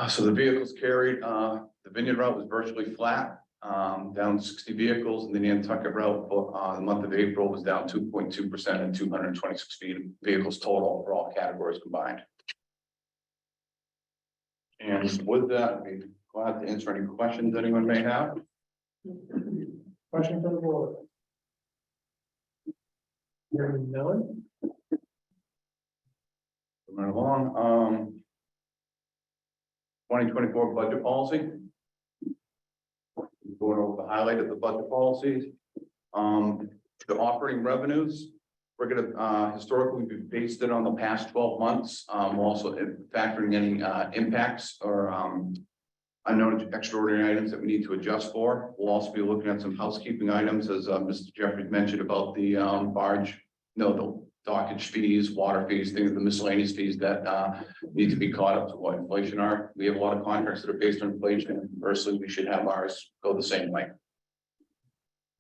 So the vehicles carried, the Vineyard route was virtually flat, down 60 vehicles, and the Nantucket route for the month of April was down 2.2% and 226 vehicles total for all categories combined. And with that, I'd be glad to answer any questions anyone may have. Question from the board? Hearing none? Right along, 2024 budget policy. Going over the highlight of the budget policies. The operating revenues, we're gonna historically be based it on the past 12 months. We're also factoring any impacts or unknown extraordinary items that we need to adjust for. We'll also be looking at some housekeeping items, as Mr. Jeffries mentioned about the barge, the dockage fees, water fees, things, the miscellaneous fees that need to be caught up to what inflation are. We have a lot of contracts that are based on inflation. Conversely, we should have ours go the same way.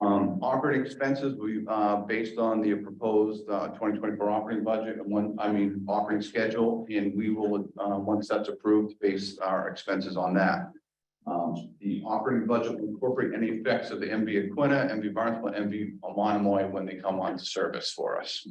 Operating expenses, we based on the proposed 2024 operating budget and operating schedule, and we will once that's approved, base our expenses on that. The operating budget will incorporate any effects of the MV Aquina, MV Barnstable, MV Monomoy when they come on to service for us.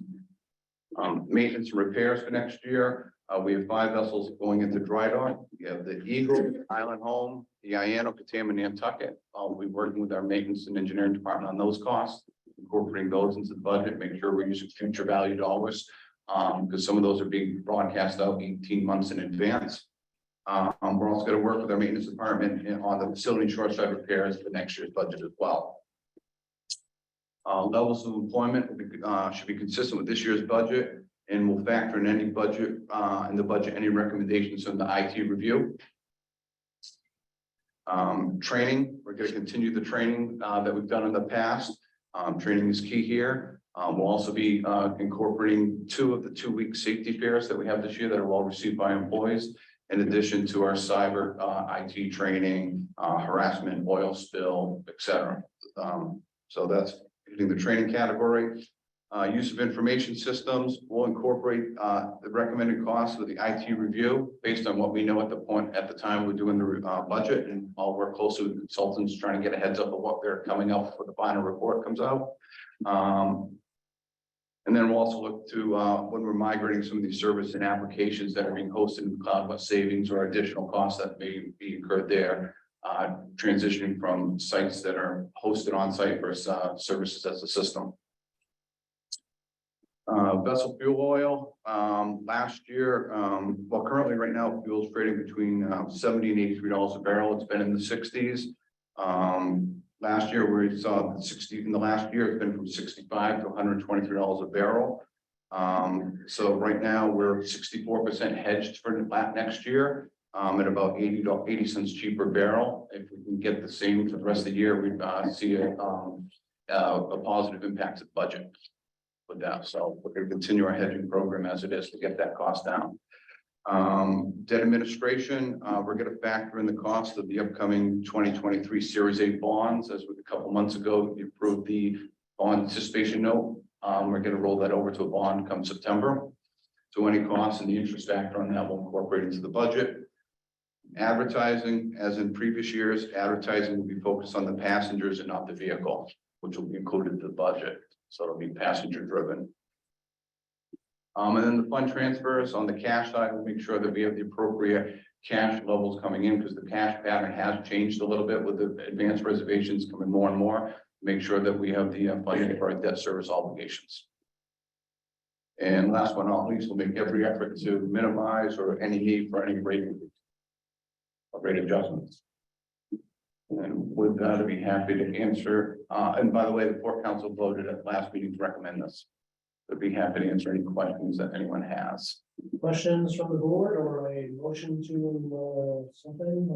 Maintenance and repairs for next year. We have 5 vessels going into dry dock. We have the Eagle, Island Home, the Iano, Katam, and Nantucket. I'll be working with our maintenance and engineering department on those costs, incorporating those into the budget, make sure we're using future value dollars. Because some of those are being broadcast out 18 months in advance. We're also going to work with our maintenance department on the facility and short side repairs for next year's budget as well. Levels of employment will be, should be consistent with this year's budget, and we'll factor in any budget, any recommendations from the IT review. Training, we're going to continue the training that we've done in the past. Training is key here. We'll also be incorporating 2 of the 2-week safety fairs that we have this year that are well received by employees, in addition to our cyber IT training, harassment, oil spill, etc. So that's hitting the training category. Use of information systems will incorporate the recommended costs of the IT review based on what we know at the time we're doing the budget, and I'll work closely with consultants trying to get a heads up of what they're coming up before the final report comes out. And then we'll also look to when we're migrating some of these services and applications that are being hosted in the cloud, what savings or additional costs that may be incurred there. Transitioning from sites that are hosted on site versus services as a system. Vessel fuel oil, last year, well, currently right now, fuel is trading between $70 and $83 a barrel. It's been in the 60s. Last year, we saw 60 in the last year, it's been from 65 to $123 a barrel. So right now, we're 64% hedged for next year. At about 80 cents cheaper barrel. If we can get the same for the rest of the year, we'd see a positive impact to the budget with that. So we're going to continue our hedging program as it is to get that cost down. Debt administration, we're going to factor in the cost of the upcoming 2023 Series A bonds. As with a couple months ago, you approved the bond anticipation note. We're going to roll that over to a bond come September. So any costs and the interest factor on that will incorporate into the budget. Advertising, as in previous years, advertising will be focused on the passengers and not the vehicle, which will be included in the budget. So it'll be passenger driven. And then the fund transfers on the cash side, we'll make sure that we have the appropriate cash levels coming in, because the cash pattern has changed a little bit with the advanced reservations coming more and more. Make sure that we have the funding for our debt service obligations. And last but not least, we'll make every effort to minimize or any need for any rate adjustments. And with that, I'd be happy to answer. And by the way, the Port Council voted at last meeting to recommend this. I'd be happy to answer any questions that anyone has. Questions from the board or a motion to something?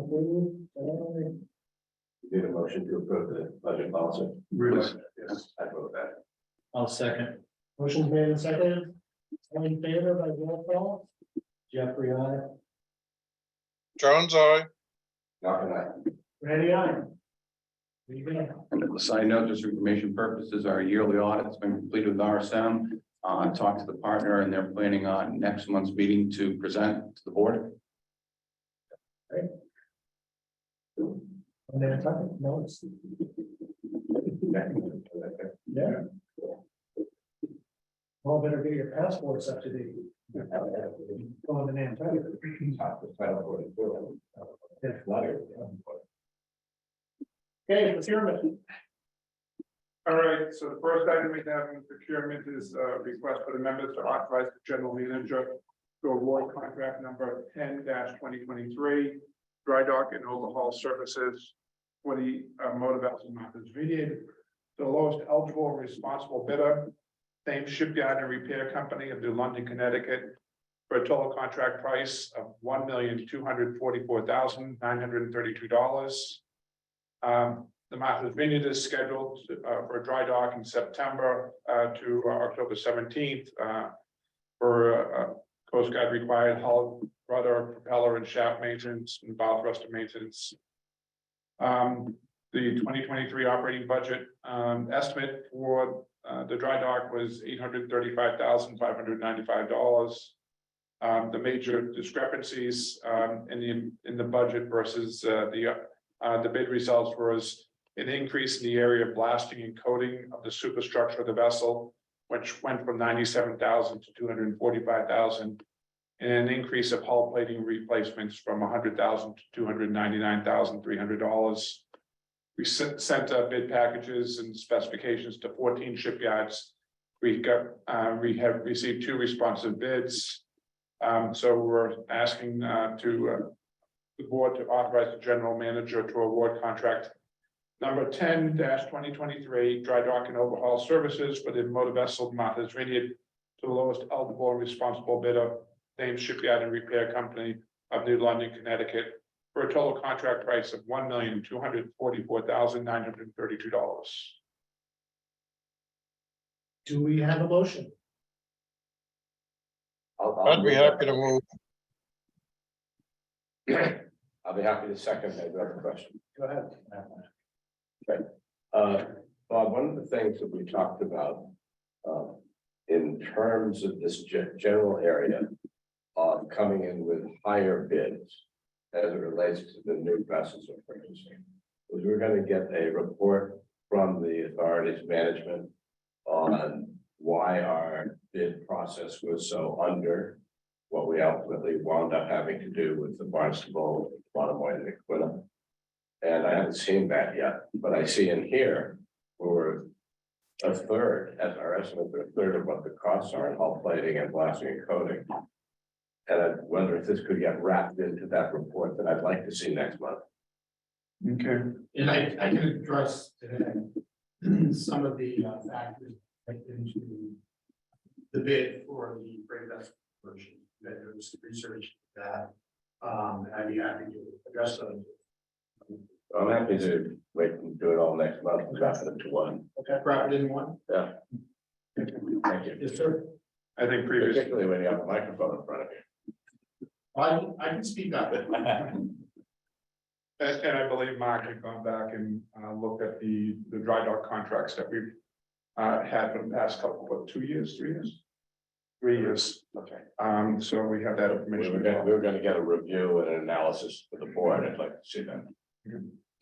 Need a motion to approve the budget policy? Really? Yes, I vote that. I'll second. Motion's made and seconded. All in favor by roll call? Jeffrey, I. Jones, I. Not tonight. Ready on. There you go. And as a side note, just for information purposes, our yearly audit's been completed with RSM. Talked to the partner, and they're planning on next month's meeting to present to the board. And then talking, no, it's. Yeah. Well, better get your passports up to date. Going to Nantucket. Okay, procurement. All right, so the first item we have in procurement is a request for the members to authorize the general manager to award contract number 10-2023 dry dock and overhaul services for the motor vessel Martha's Vineyard. The lowest eligible and responsible bidder, same shipyard and repair company of New London, Connecticut, for a total contract price of $1,244,932. The Martha's Vineyard is scheduled for a dry dock in September to October 17th for Coast Guard required hull, rudder, propeller, and shaft maintenance and bow thruster maintenance. The 2023 operating budget estimate for the dry dock was $835,595. The major discrepancies in the budget versus the bid results was an increase in the area of blasting and coating of the superstructure of the vessel, which went from $97,000 to $245,000, and an increase of hull plating replacements from $100,000 to $299,300. We sent bid packages and specifications to 14 shipyards. We have received 2 responsive bids. So we're asking the board to authorize the general manager to award contract number 10-2023 dry dock and overhaul services for the motor vessel Martha's Vineyard to the lowest eligible and responsible bidder, same shipyard and repair company of New London, Connecticut, for a total contract price of $1,244,932. Do we have a motion? I'd be happy to move. I'll be happy to second that question. Go ahead. Bob, one of the things that we talked about in terms of this general area of coming in with higher bids as it relates to the new vessels we're purchasing, was we're going to get a report from the authorities management on why our bid process was so under what we ultimately wound up having to do with the Barnstable, Monomoy, and Aquila. And I haven't seen that yet, but I see in here, we're a third, as our estimate, a third of what the costs are in hull plating and blasting and coating. And I wonder if this could get wrapped into that report that I'd like to see next month. Okay. And I can address today some of the factors that into the bid for the freight vessel version. That there was research that I'd be happy to address those. I'm happy to wait and do it all next month, wrap it into one. Okay, wrap it in one. Yeah. Thank you. Yes, sir. I think previous, Particularly when you have a microphone in front of you. I can speak up. and I believe Mark had gone back and looked at the dry dock contracts that we've had for the past couple, what, 2 years, 3 years? 3 years. Okay. So we have that We information. were gonna get a review and an analysis for the board. I'd like to see that.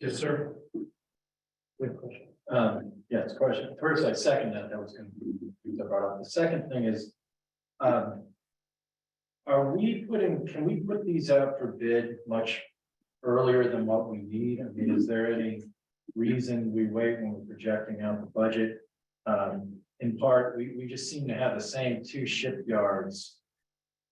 Yes, sir. Good question. Yes, question. First, I second that. That was going to be brought up. The second thing is, can we put these out for bid much earlier than what we need? I mean, is there any reason we wait when we're projecting out the budget? In part, we just seem to have the same 2 shipyards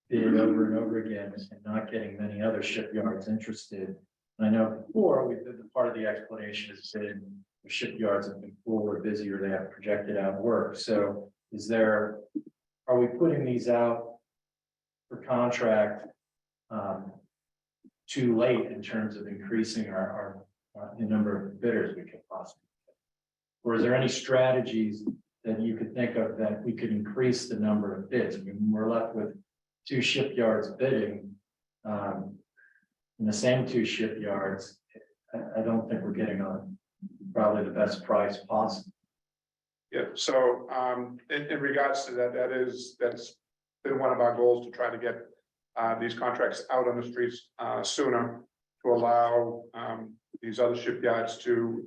bid over and over again and not getting many other shipyards interested. I know before we did the part of the explanation is saying the shipyards have been full or busy or they have projected out work. So are we putting these out for contract too late in terms of increasing the number of bidders we could possibly get? Or is there any strategies that you could think of that we could increase the number of bids? I mean, we're left with 2 shipyards bidding. In the same 2 shipyards, I don't think we're getting on probably the best price possible. Yeah, so in regards to that, that's been one of our goals to try to get these contracts out on the streets sooner. to allow, these other shipyards to,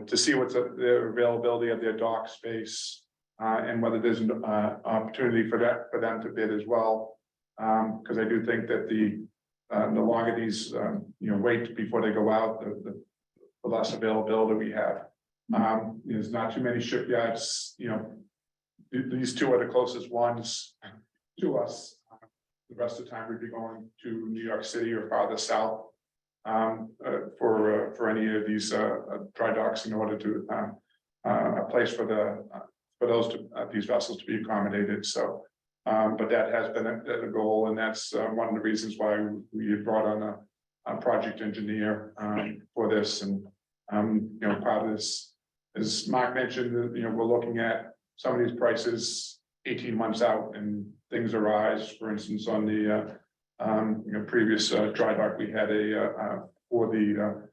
to see what's their availability of their dock space. And whether there's an opportunity for them to bid as well. Because I do think that the longer these, wait before they go out, the less availability we have. There's not too many shipyards, these two are the closest ones to us. The rest of the time we'd be going to New York City or farther south. For any of these dry docks in order to a place for these vessels to be accommodated. So, but that has been a goal, and that's one of the reasons why we had brought on a project engineer for this. And part of this, as Mark mentioned, we're looking at some of these prices 18 months out, and things arise. For instance, on the previous dry dock, we had for the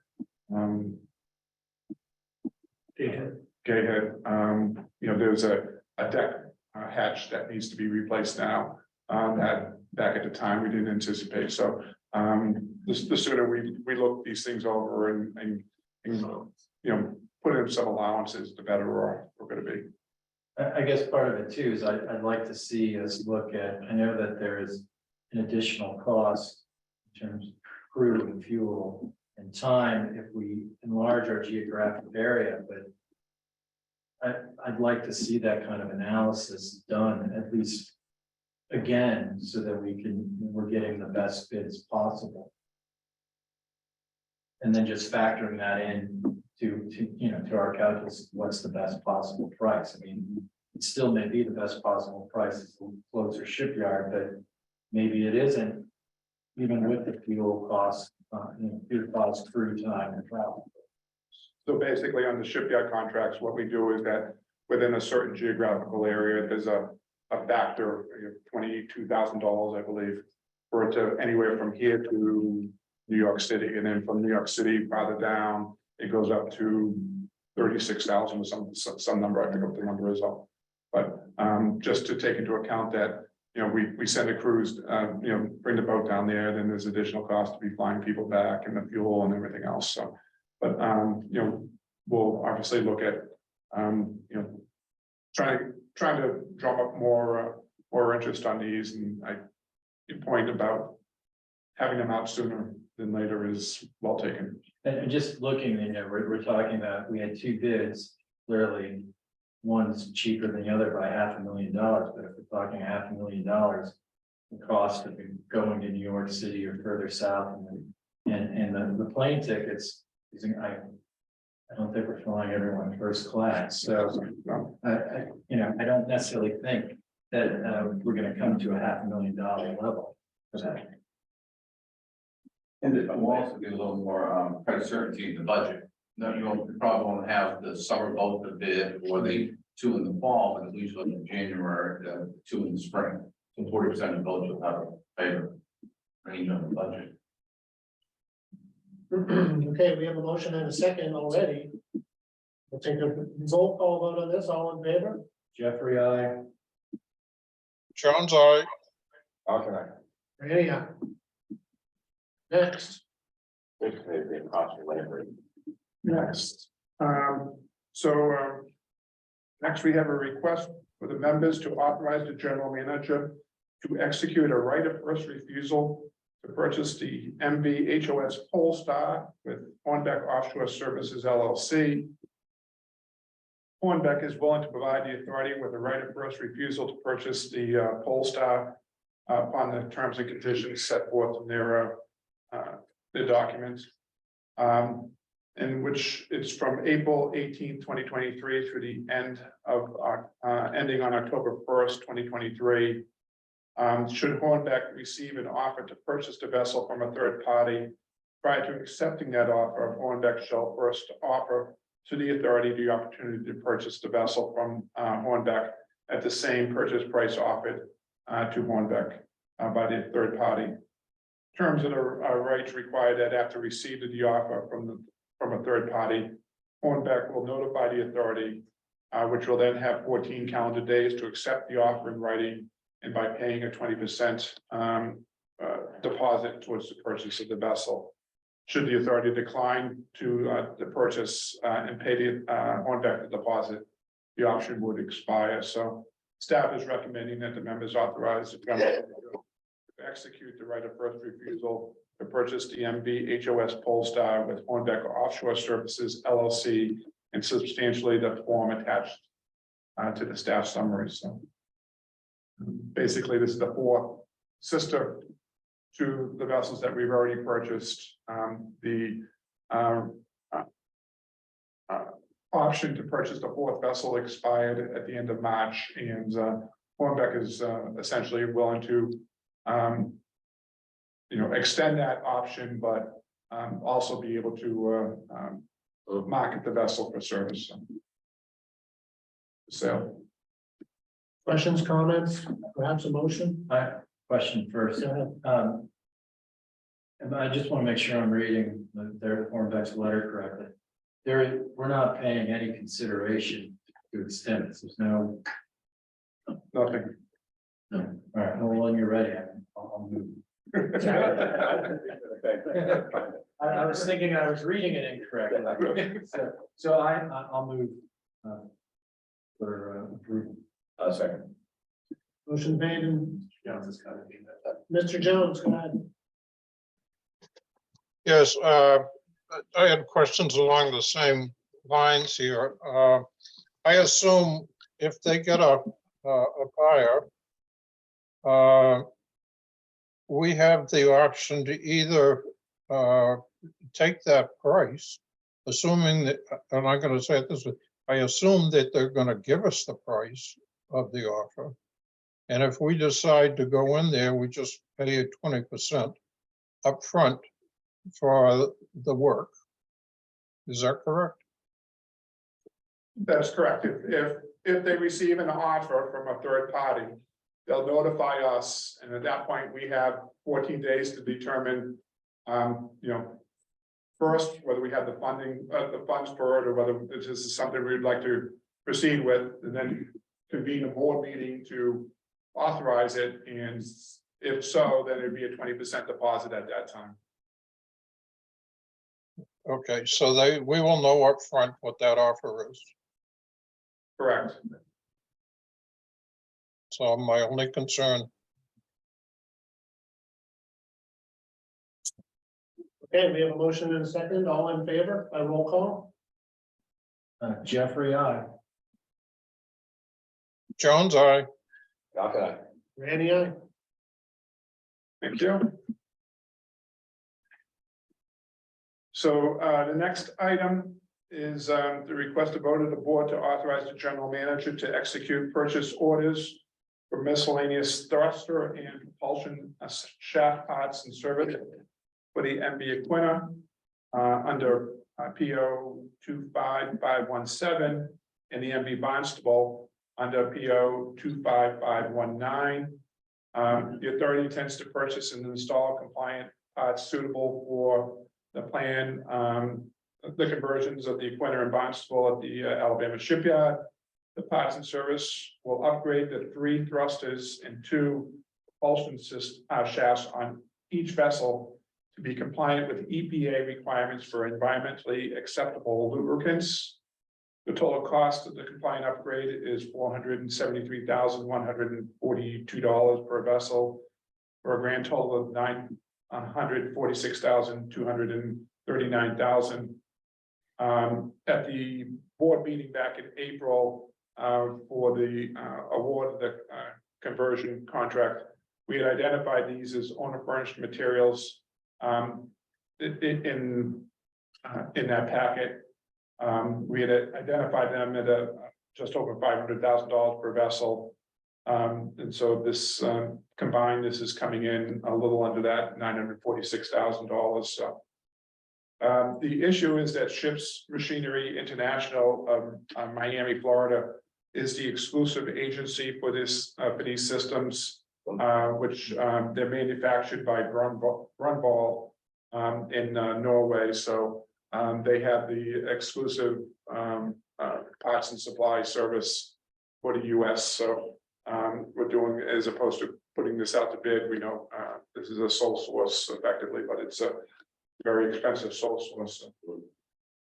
Gayhead, there's a deck hatch that needs to be replaced now. That back at the time we didn't anticipate. So the sooner we look these things over and put in some allowances, the better we're going to be. I guess part of it too is I'd like to see us look at, I know that there is an additional cost in terms of crew and fuel and time if we enlarge our geographic area, but I'd like to see that kind of analysis done at least again, so that we're getting the best bids possible. And then just factoring that in to our calculus, what's the best possible price? I mean, it still may be the best possible price, it's a closer shipyard, but maybe it isn't, even with the fuel costs, fuel costs, crew time and travel. So basically on the shipyard contracts, what we do is that within a certain geographical area, there's a factor, $22,000, I believe, for it to anywhere from here to New York City, and then from New York City farther down, it goes up to 36,000 or some number. I forget what the number is all. But just to take into account that, we send a cruise, bring the boat down there, then there's additional cost to be flying people back and the fuel and everything else. So, but we'll obviously look at, trying to drum up more interest on these. And your point about having them out sooner than later is well taken. And just looking, we're talking about, we had two bids, clearly. One's cheaper than the other by $500,000, but if we're talking $500,000, the cost of going to New York City or further south, and the plane tickets, I don't think we're flying everyone first class, so I don't necessarily think that we're going to come to a $500,000 level for that. And it will also be a little more price certainty in the budget. No, you probably won't have the summer boat to bid or the 2 in the fall, but at least in January, 2 in the spring. So 40% of the boats will have a favor range on the budget. Okay, we have a motion and a second already. We'll take a roll call vote on this. All in favor? Jeffrey, I. Jones, I. Okay. Ready? Yeah. Next. Basically, the cost of labor. Next, next we have a request for the members to authorize the general manager to execute a right of first refusal to purchase the MV HOS Polestar with Hornbeck Offshore Services LLC. Hornbeck is willing to provide the authority with a right of first refusal to purchase the Polestar upon the terms and conditions set forth in their documents. In which it's from April 18, 2023 through the end of ending on October 1st, 2023. Should Hornbeck receive an offer to purchase the vessel from a third party, prior to accepting that offer, Hornbeck shall first offer to the authority the opportunity to purchase the vessel from Hornbeck at the same purchase price offered to Hornbeck by the third party. Terms of the rights require that after receipt of the offer from a third party, Hornbeck will notify the authority, which will then have 14 calendar days to accept the offer in writing, and by paying a 20% deposit towards the purchase of the vessel. should the authority decline to purchase and pay the Hornbeck the deposit, the option would expire. So staff is recommending that the members authorize the governor to execute the right of first refusal to purchase the MV HOS Polestar with Hornbeck Offshore Services LLC and substantially the form attached to the staff summary. So basically, this is the fourth sister to the vessels that we've already purchased. The option to purchase the fourth vessel expired at the end of March, and Hornbeck is essentially willing to extend that option, but also be able to market the vessel for service. So, Questions, comments, perhaps a motion? Question first. Go ahead. And I just want to make sure I'm reading their Hornbeck's letter correctly. We're not paying any consideration to extend this. There's no. nothing. No. All right. Well, when you're ready, I'll move. I was thinking I was reading it incorrectly. So I'll move for approval. Second. Motion made and Jones is kind of being that. Mr. Jones, go ahead. Yes, I had questions along the same lines here. I assume if they get a buyer, we have the option to either take that price, assuming that, and I'm going to say it this way, I assume that they're going to give us the price of the offer. And if we decide to go in there, we just pay 20% upfront for the work. Is that correct? That's correct. If they receive an offer from a third party, they'll notify us, and at that point, we have 14 days to determine, first, whether we have the funding, the funds for it, or whether this is something we'd like to proceed with, and then convene a board meeting to authorize it, and if so, then it'd be a 20% deposit at that time. Okay, so we will know upfront what that offer is. Correct. So my only concern, Okay, we have a motion and a second. All in favor by roll call? Jeffrey, I. Jones, I. Okay. Randy, aye. Thank you. So the next item is the request to vote of the board to authorize the general manager to execute purchase orders for miscellaneous thruster and propulsion shaft parts and service for the MV Aquina under PO 25517 and the MV Barnstable under PO 25519. The authority intends to purchase and install compliant parts suitable for the plan, the conversions of the Aquina and Barnstable at the Alabama shipyard. The parts and service will upgrade the 3 thrusters and 2 propulsion shafts on each vessel to be compliant with EPA requirements for environmentally acceptable lubricants. The total cost of the compliant upgrade is $473,142 per vessel, for a grand total of $946,239,000. At the board meeting back in April, for the award of the conversion contract, we had identified these as owner furnished materials in that packet. We had identified them at just over $500,000 per vessel. And so this combined, this is coming in a little under that $946,000. So the issue is that Ships Machinery International of Miami, Florida, is the exclusive agency for this for these systems, which they're manufactured by Brunvoll in Norway. So they have the exclusive parts and supply service for the US. So we're doing, as opposed to putting this out to bid, we know this is a sole source effectively, but it's very expensive sole source.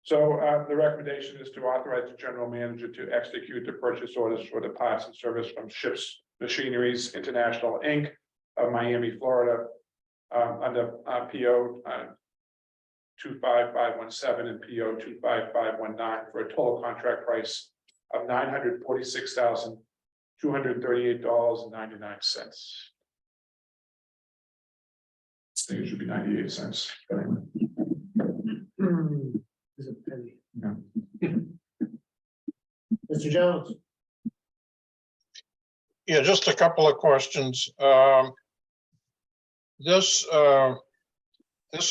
So the recommendation is to authorize the general manager to execute the purchase orders for the parts and service from Ships Machineries International, Inc. of Miami, Florida, under PO 25517 and PO 25519 for a total contract price of $946,238.99. I think it should be 98 cents. Is it penny? No. Mr. Jones? Yeah, just a couple of questions. This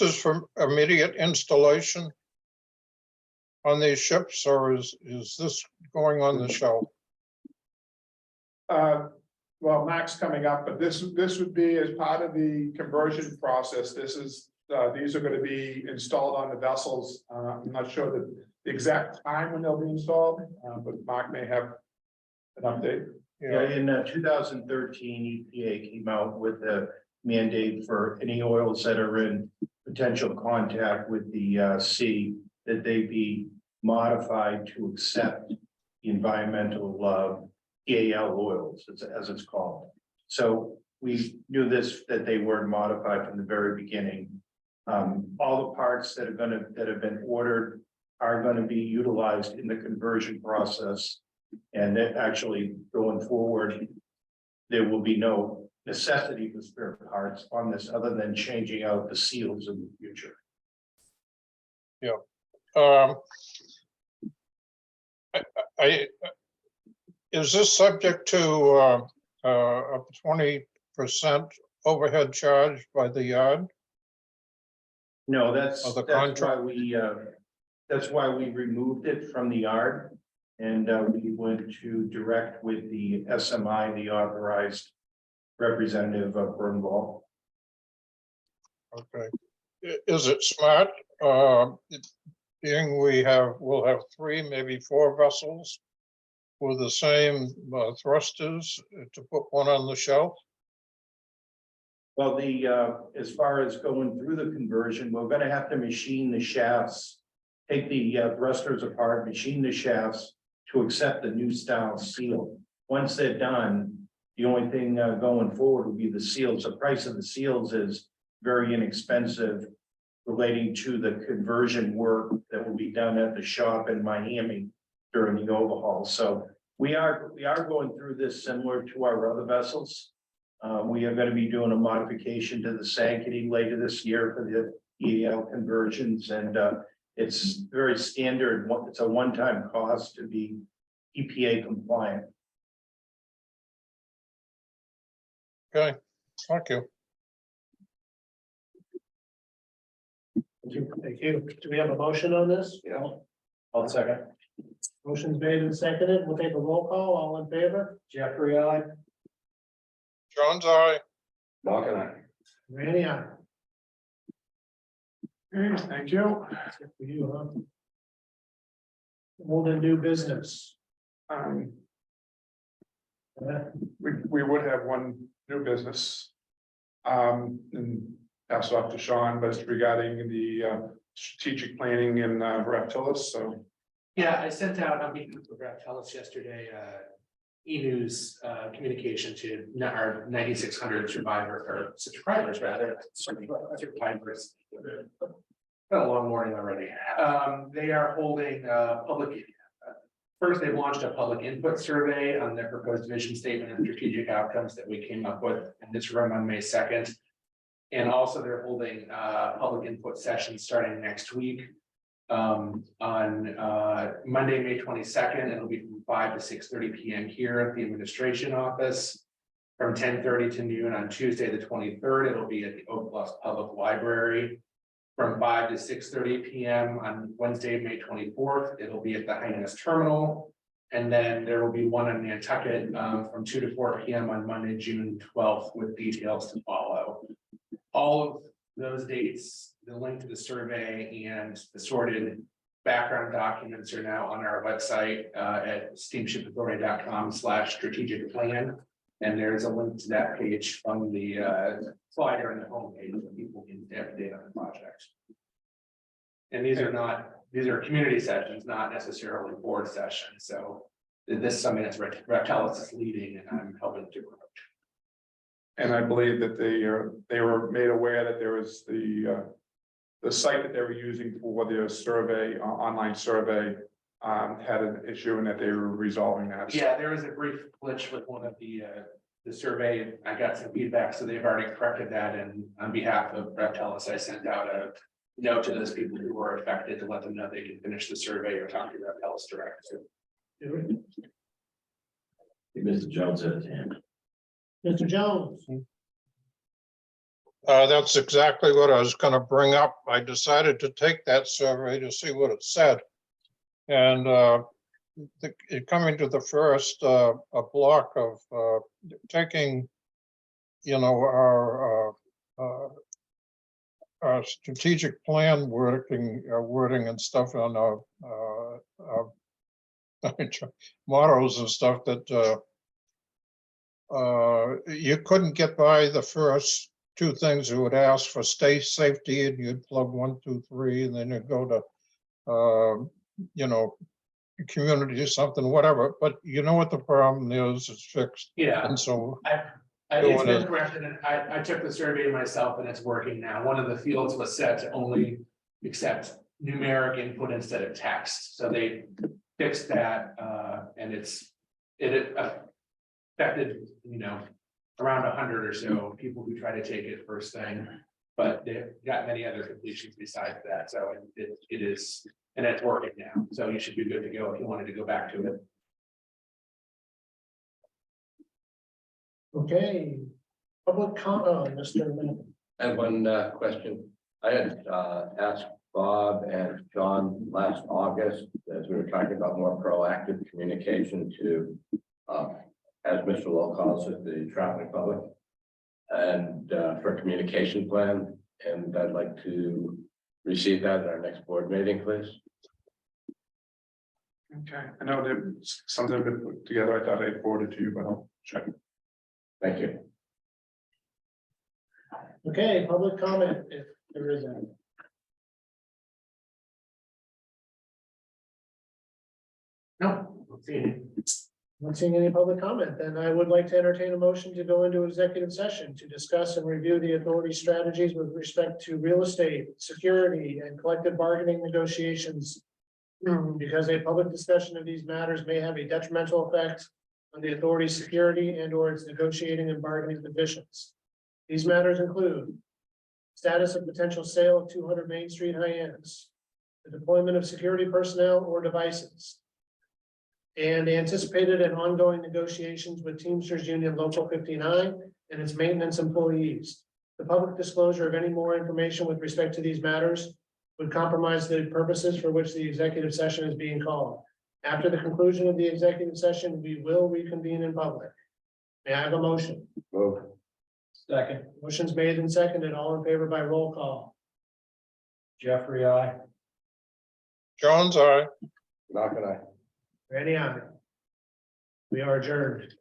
is for immediate installation on these ships, or is this going on the shelf? Well, Mac's coming up, but this would be as part of the conversion process. This is, these are gonna be installed on the vessels. I'm not sure the exact time when they'll be installed, but Mark may have an update. Yeah, in 2013, EPA came out with a mandate for any oils that are in potential contact with the sea, that they be modified to accept the environmental EAL oils, as it's called. So we knew that they weren't modified from the very beginning. All the parts that have been ordered are going to be utilized in the conversion process. And that actually going forward, there will be no necessity for spare parts on this other than changing out the seals in the future. Is this subject to a 20% overhead charge by the yard? No, that's Of the that's why we removed it from the yard. And we went to direct with the SMI, the authorized representative of Burnwall. Okay. Is it smart? Being we'll have 3, maybe 4 vessels with the same thrusters to put one on the shelf? Well, as far as going through the conversion, we're gonna have to machine the shafts, take the thrusters apart, machine the shafts to accept the new style seal. Once they're done, the only thing going forward will be the seals. The price of the seals is very inexpensive relating to the conversion work that will be done at the shop in Miami during the overhaul. So we are going through this similar to our other vessels. We are going to be doing a modification to the Sankaty later this year for the EAL conversions, and it's very standard. It's a one-time cost to be EPA compliant. Okay, thank you. Thank you. Do we have a motion on this? Yeah. I'll second. Motion's made and seconded. We'll take a roll call. All in favor? Jeffrey, aye. John's eye. Mark and I. Randy, aye. Okay, thank you. That's it for you, huh? Old and new business. We would have one new business. And pass off to Sean, but it's regarding the strategic planning in Raphtilus, so. Yeah, I sent out, I'm meeting with Raphtilus yesterday, e-news communication to our 9,600 subscribers rather. Survivors. Been a long morning already. They are holding public. First, they launched a public input survey on their proposed vision statement and strategic outcomes that we came up with in this room on May 2nd. And also they're holding public input sessions starting next week. On Monday, May 22nd, it'll be from 5 to 6:30 p.m. here at the administration office. From 10:30 to noon on Tuesday, the 23rd, it'll be at the Oak Bluffs Public Library. From 5 to 6:30 p.m. on Wednesday, May 24th, it'll be at the Hyannis Terminal. And then there will be one on Nantucket from 2 to 4 p.m. on Monday, June 12th, with details to follow. All of those dates, the link to the survey and the sorted background documents are now on our website at steamshipauthority.com/strategic plan. And there's a link to that page from the flyer on the homepage that people can stay up to date on the project. And these are community sessions, not necessarily board sessions, so this is something that's Rectelis is leading and I'm helping to promote. And I believe that they were made aware that there was the site that they were using for their survey, online survey, had an issue and that they were resolving that. Yeah, there was a brief glitch with one of the survey. I got some feedback, so they've already corrected that. And on behalf of Rectelis, I sent out a note to those people who were affected to let them know they can finish the survey or talk to Rectelis directly. Mr. Jones had his hand. Mr. Jones. That's exactly what I was gonna bring up. I decided to take that survey to see what it said. And coming to the first, a block of taking, you know, our strategic plan wording and stuff on our mottos and stuff that you couldn't get by the first two things. You would ask for safety and you'd plug 1, 2, 3, and then you'd go to you know, community or something, whatever, but you know what the problem is, it's fixed. Yeah. And so It's been corrected, and I took the survey myself and it's working now. One of the fields was set to only accept numeric input instead of text. So they fixed that, and it affected, you know, around 100 or so people who try to take it first thing. But they've got many other completions besides that. So it is, and it's working now. So you should be good to go if you wanted to go back to it. Okay. Public comment, Mr. Minnick. I have one question. I had asked Bob and John last August, as we were talking about more proactive communication to, as Mr. Lowe calls it, the traveling public, and for a communication plan. And I'd like to receive that at our next board meeting, please. Okay, I know that something had been put together. I thought I forwarded to you, but I'll check. Thank you. Okay, public comment if there is any. No, let's see. Not seeing any public comment, then I would like to entertain a motion to go into executive session to discuss and review the authority strategies with respect to real estate, security, and collective bargaining negotiations. Because a public discussion of these matters may have a detrimental effect on the authority's security and or its negotiating and bargaining positions. These matters include status of potential sale of 200 Main Street, Hyannis, the deployment of security personnel or devices, and anticipated and ongoing negotiations with Teamsters Union Local 59 and its maintenance employees. The public disclosure of any more information with respect to these matters would compromise the purposes for which the executive session is being called. After the conclusion of the executive session, we will reconvene in public. May I have a motion? Move. Second. Motion's made and seconded. All in favor by roll call. Jeffrey, aye. Jones, aye. Not gonna. Randy, aye. We are adjourned.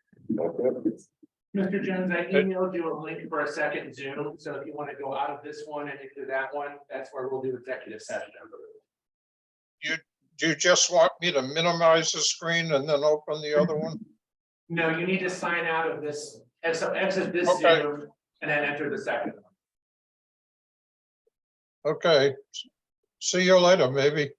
Mr. Jones, I emailed you a link for a second Zoom, so if you want to go out of this one and into that one, that's where we'll do executive session. Do you just want me to minimize the screen and then open the other one? No, you need to sign out of this, and so exit this Okay. Zoom and then enter the second one. Okay. See you later, maybe.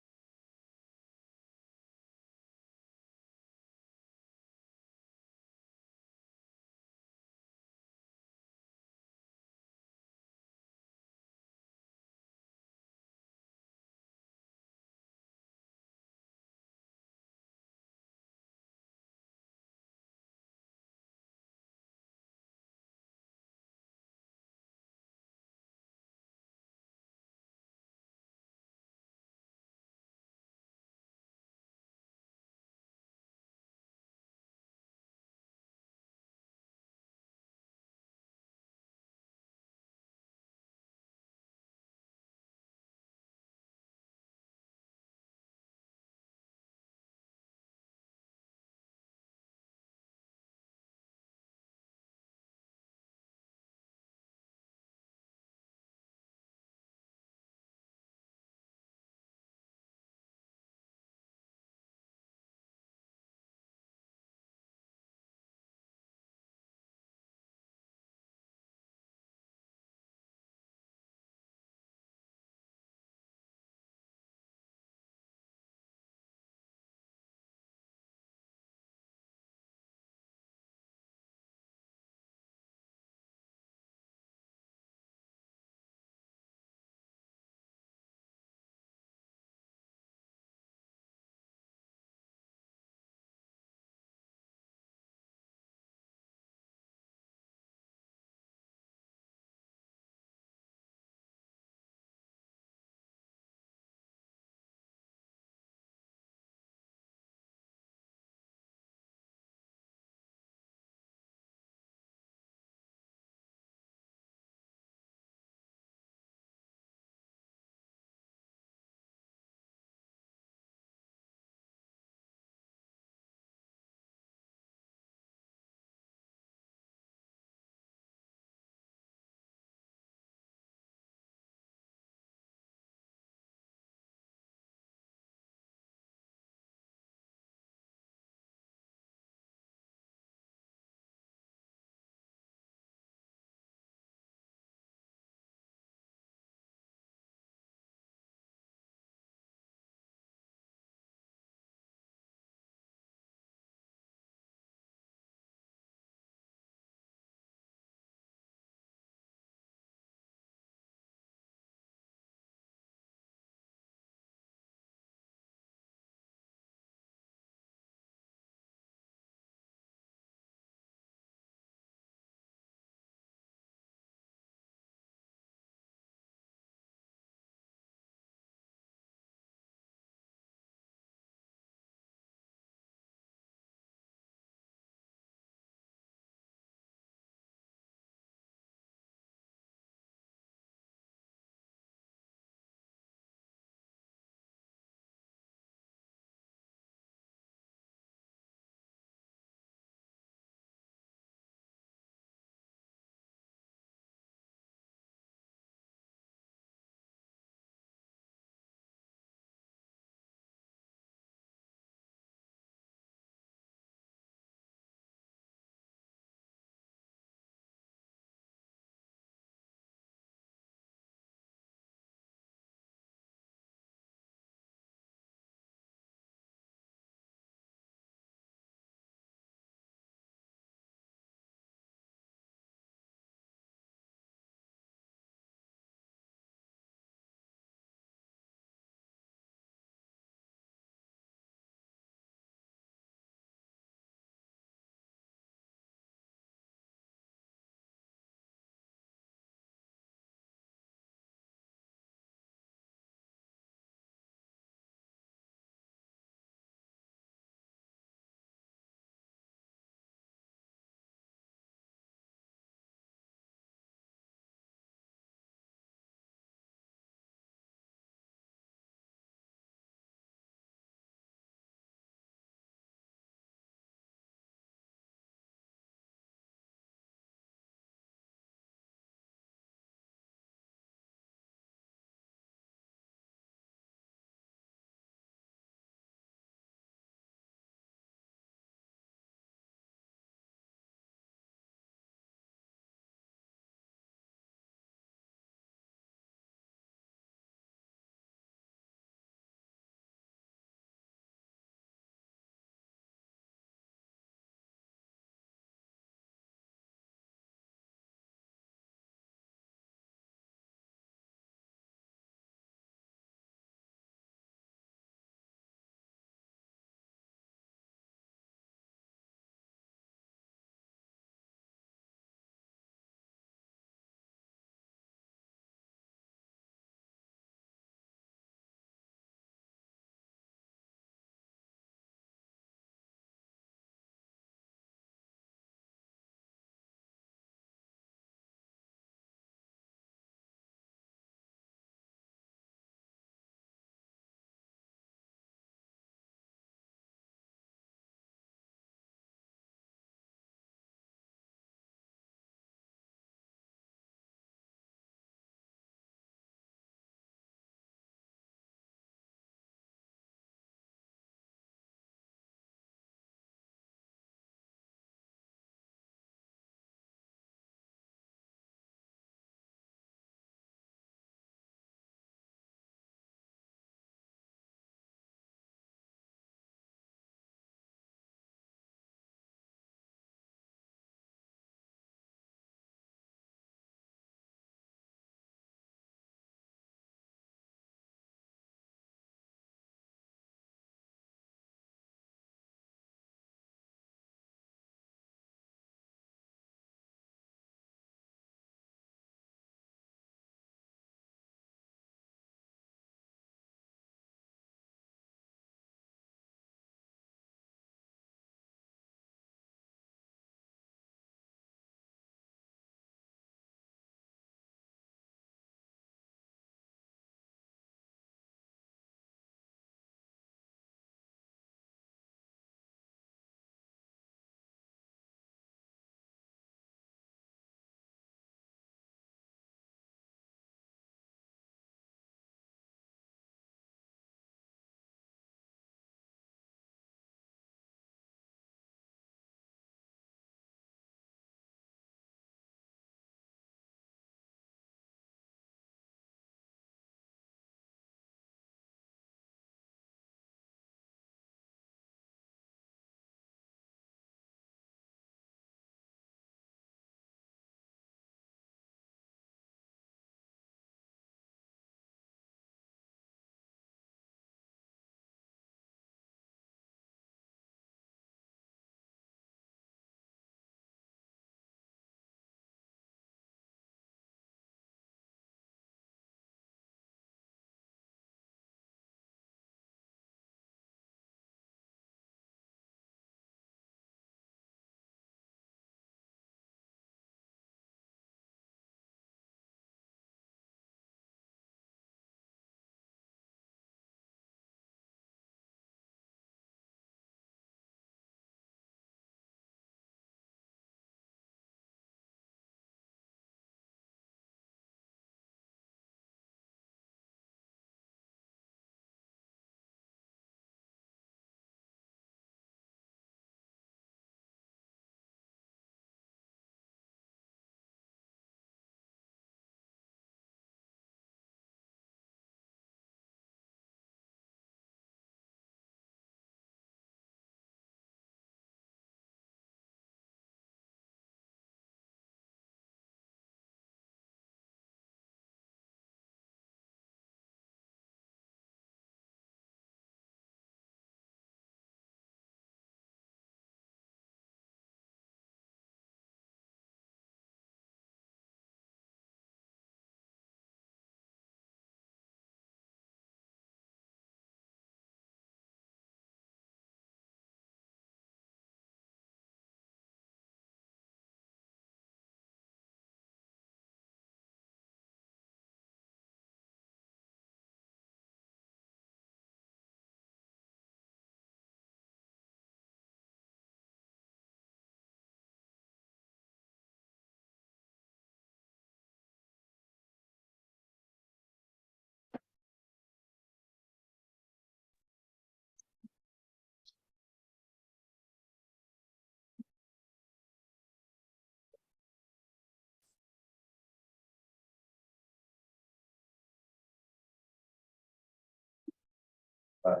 Can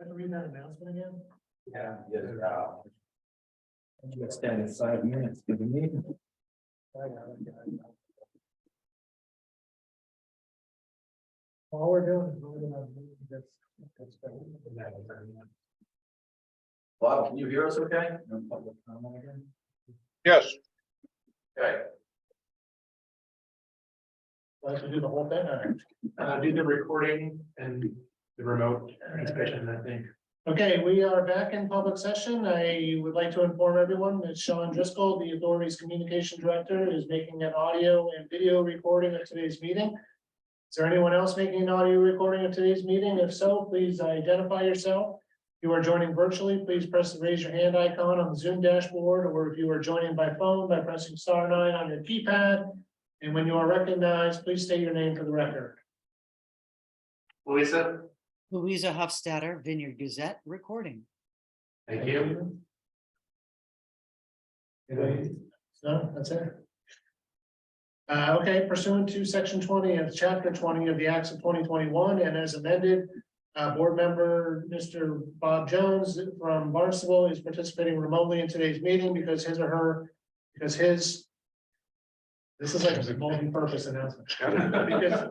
I read that announcement again? Yeah. You extended 5 minutes to the meeting. All we're doing is voting on that's. Bob, can you hear us okay? Yes, Okay. Like to do the whole thing, all right. Do the recording and the remote participation, I think. Okay, we are back in public session. I would like to inform everyone that Sean Driscoll, the authority's communication director, is making an audio and video recording of today's meeting. Is there anyone else making an audio recording of today's meeting? If so, please identify yourself. If you are joining virtually, please press the raise your hand icon on the Zoom dashboard, or if you are joining by phone, by pressing *9 on your keypad. And when you are recognized, please state your name for the record. Louisa, Louisa Hofstadter, Vineyard Gazette, recording. thank you. No, that's it. Okay, pursuant to section 20 of chapter 20 of the Acts of 2021 and as amended, board member Mr. Bob Jones from Barnstable is participating remotely in today's meeting because this is like a multi-purpose announcement. Because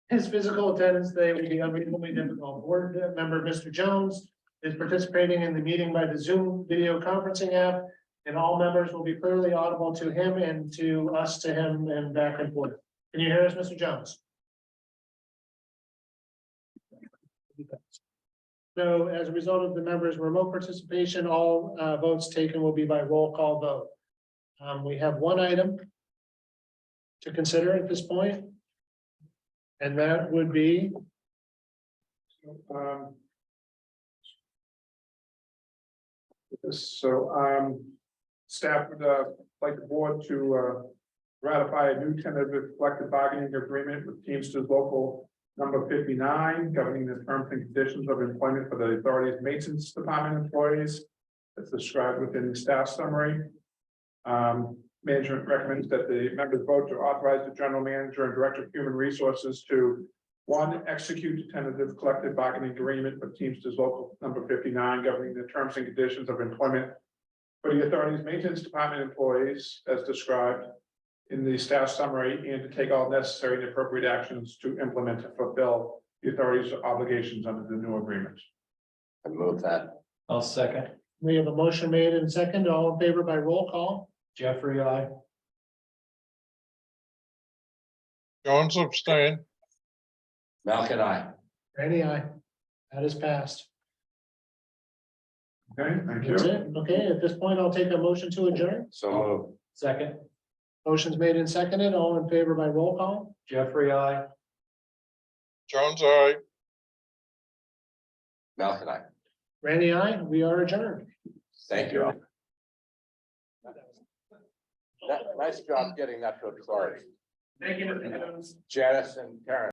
his physical attendance today will be unreasonably difficult. Board member Mr. Jones is participating in the meeting by the Zoom video conferencing app. And all members will be clearly audible to him and to us, to him, and back and forth. Can you hear us, Mr. Jones? So as a result of the members' remote participation, all votes taken will be by roll call vote. We have one item to consider at this point, and that would be Staff would like the board to ratify a new tentative collective bargaining agreement with Teamsters Local number 59, governing the terms and conditions of employment for the authority's maintenance department employees, as described within the staff summary. Management recommends that the members vote to authorize the general manager and director of human resources to: 1, execute a tentative collective bargaining agreement with Teamsters Local number 59, governing the terms and conditions of employment for the authority's maintenance department employees as described in the staff summary, and to take all necessary and appropriate actions to implement and fulfill the authority's obligations under the new agreement. I move that. I'll second. we have a motion made and second, all in favor by roll call. Jeffrey, I. Jones abstain. Malcolm, I. Randy, aye. That is passed. Okay, thank That's you. it. Okay, at this point, I'll take a motion to adjourn. So move. Second. Motion's made and seconded, all in favor by roll call. Jeffrey, I. Jones, I. Malcolm, I. Randy, aye. We are adjourned. Thank you. Nice job getting that to authority. Thank you, Mr. Jones. Janice and Karen.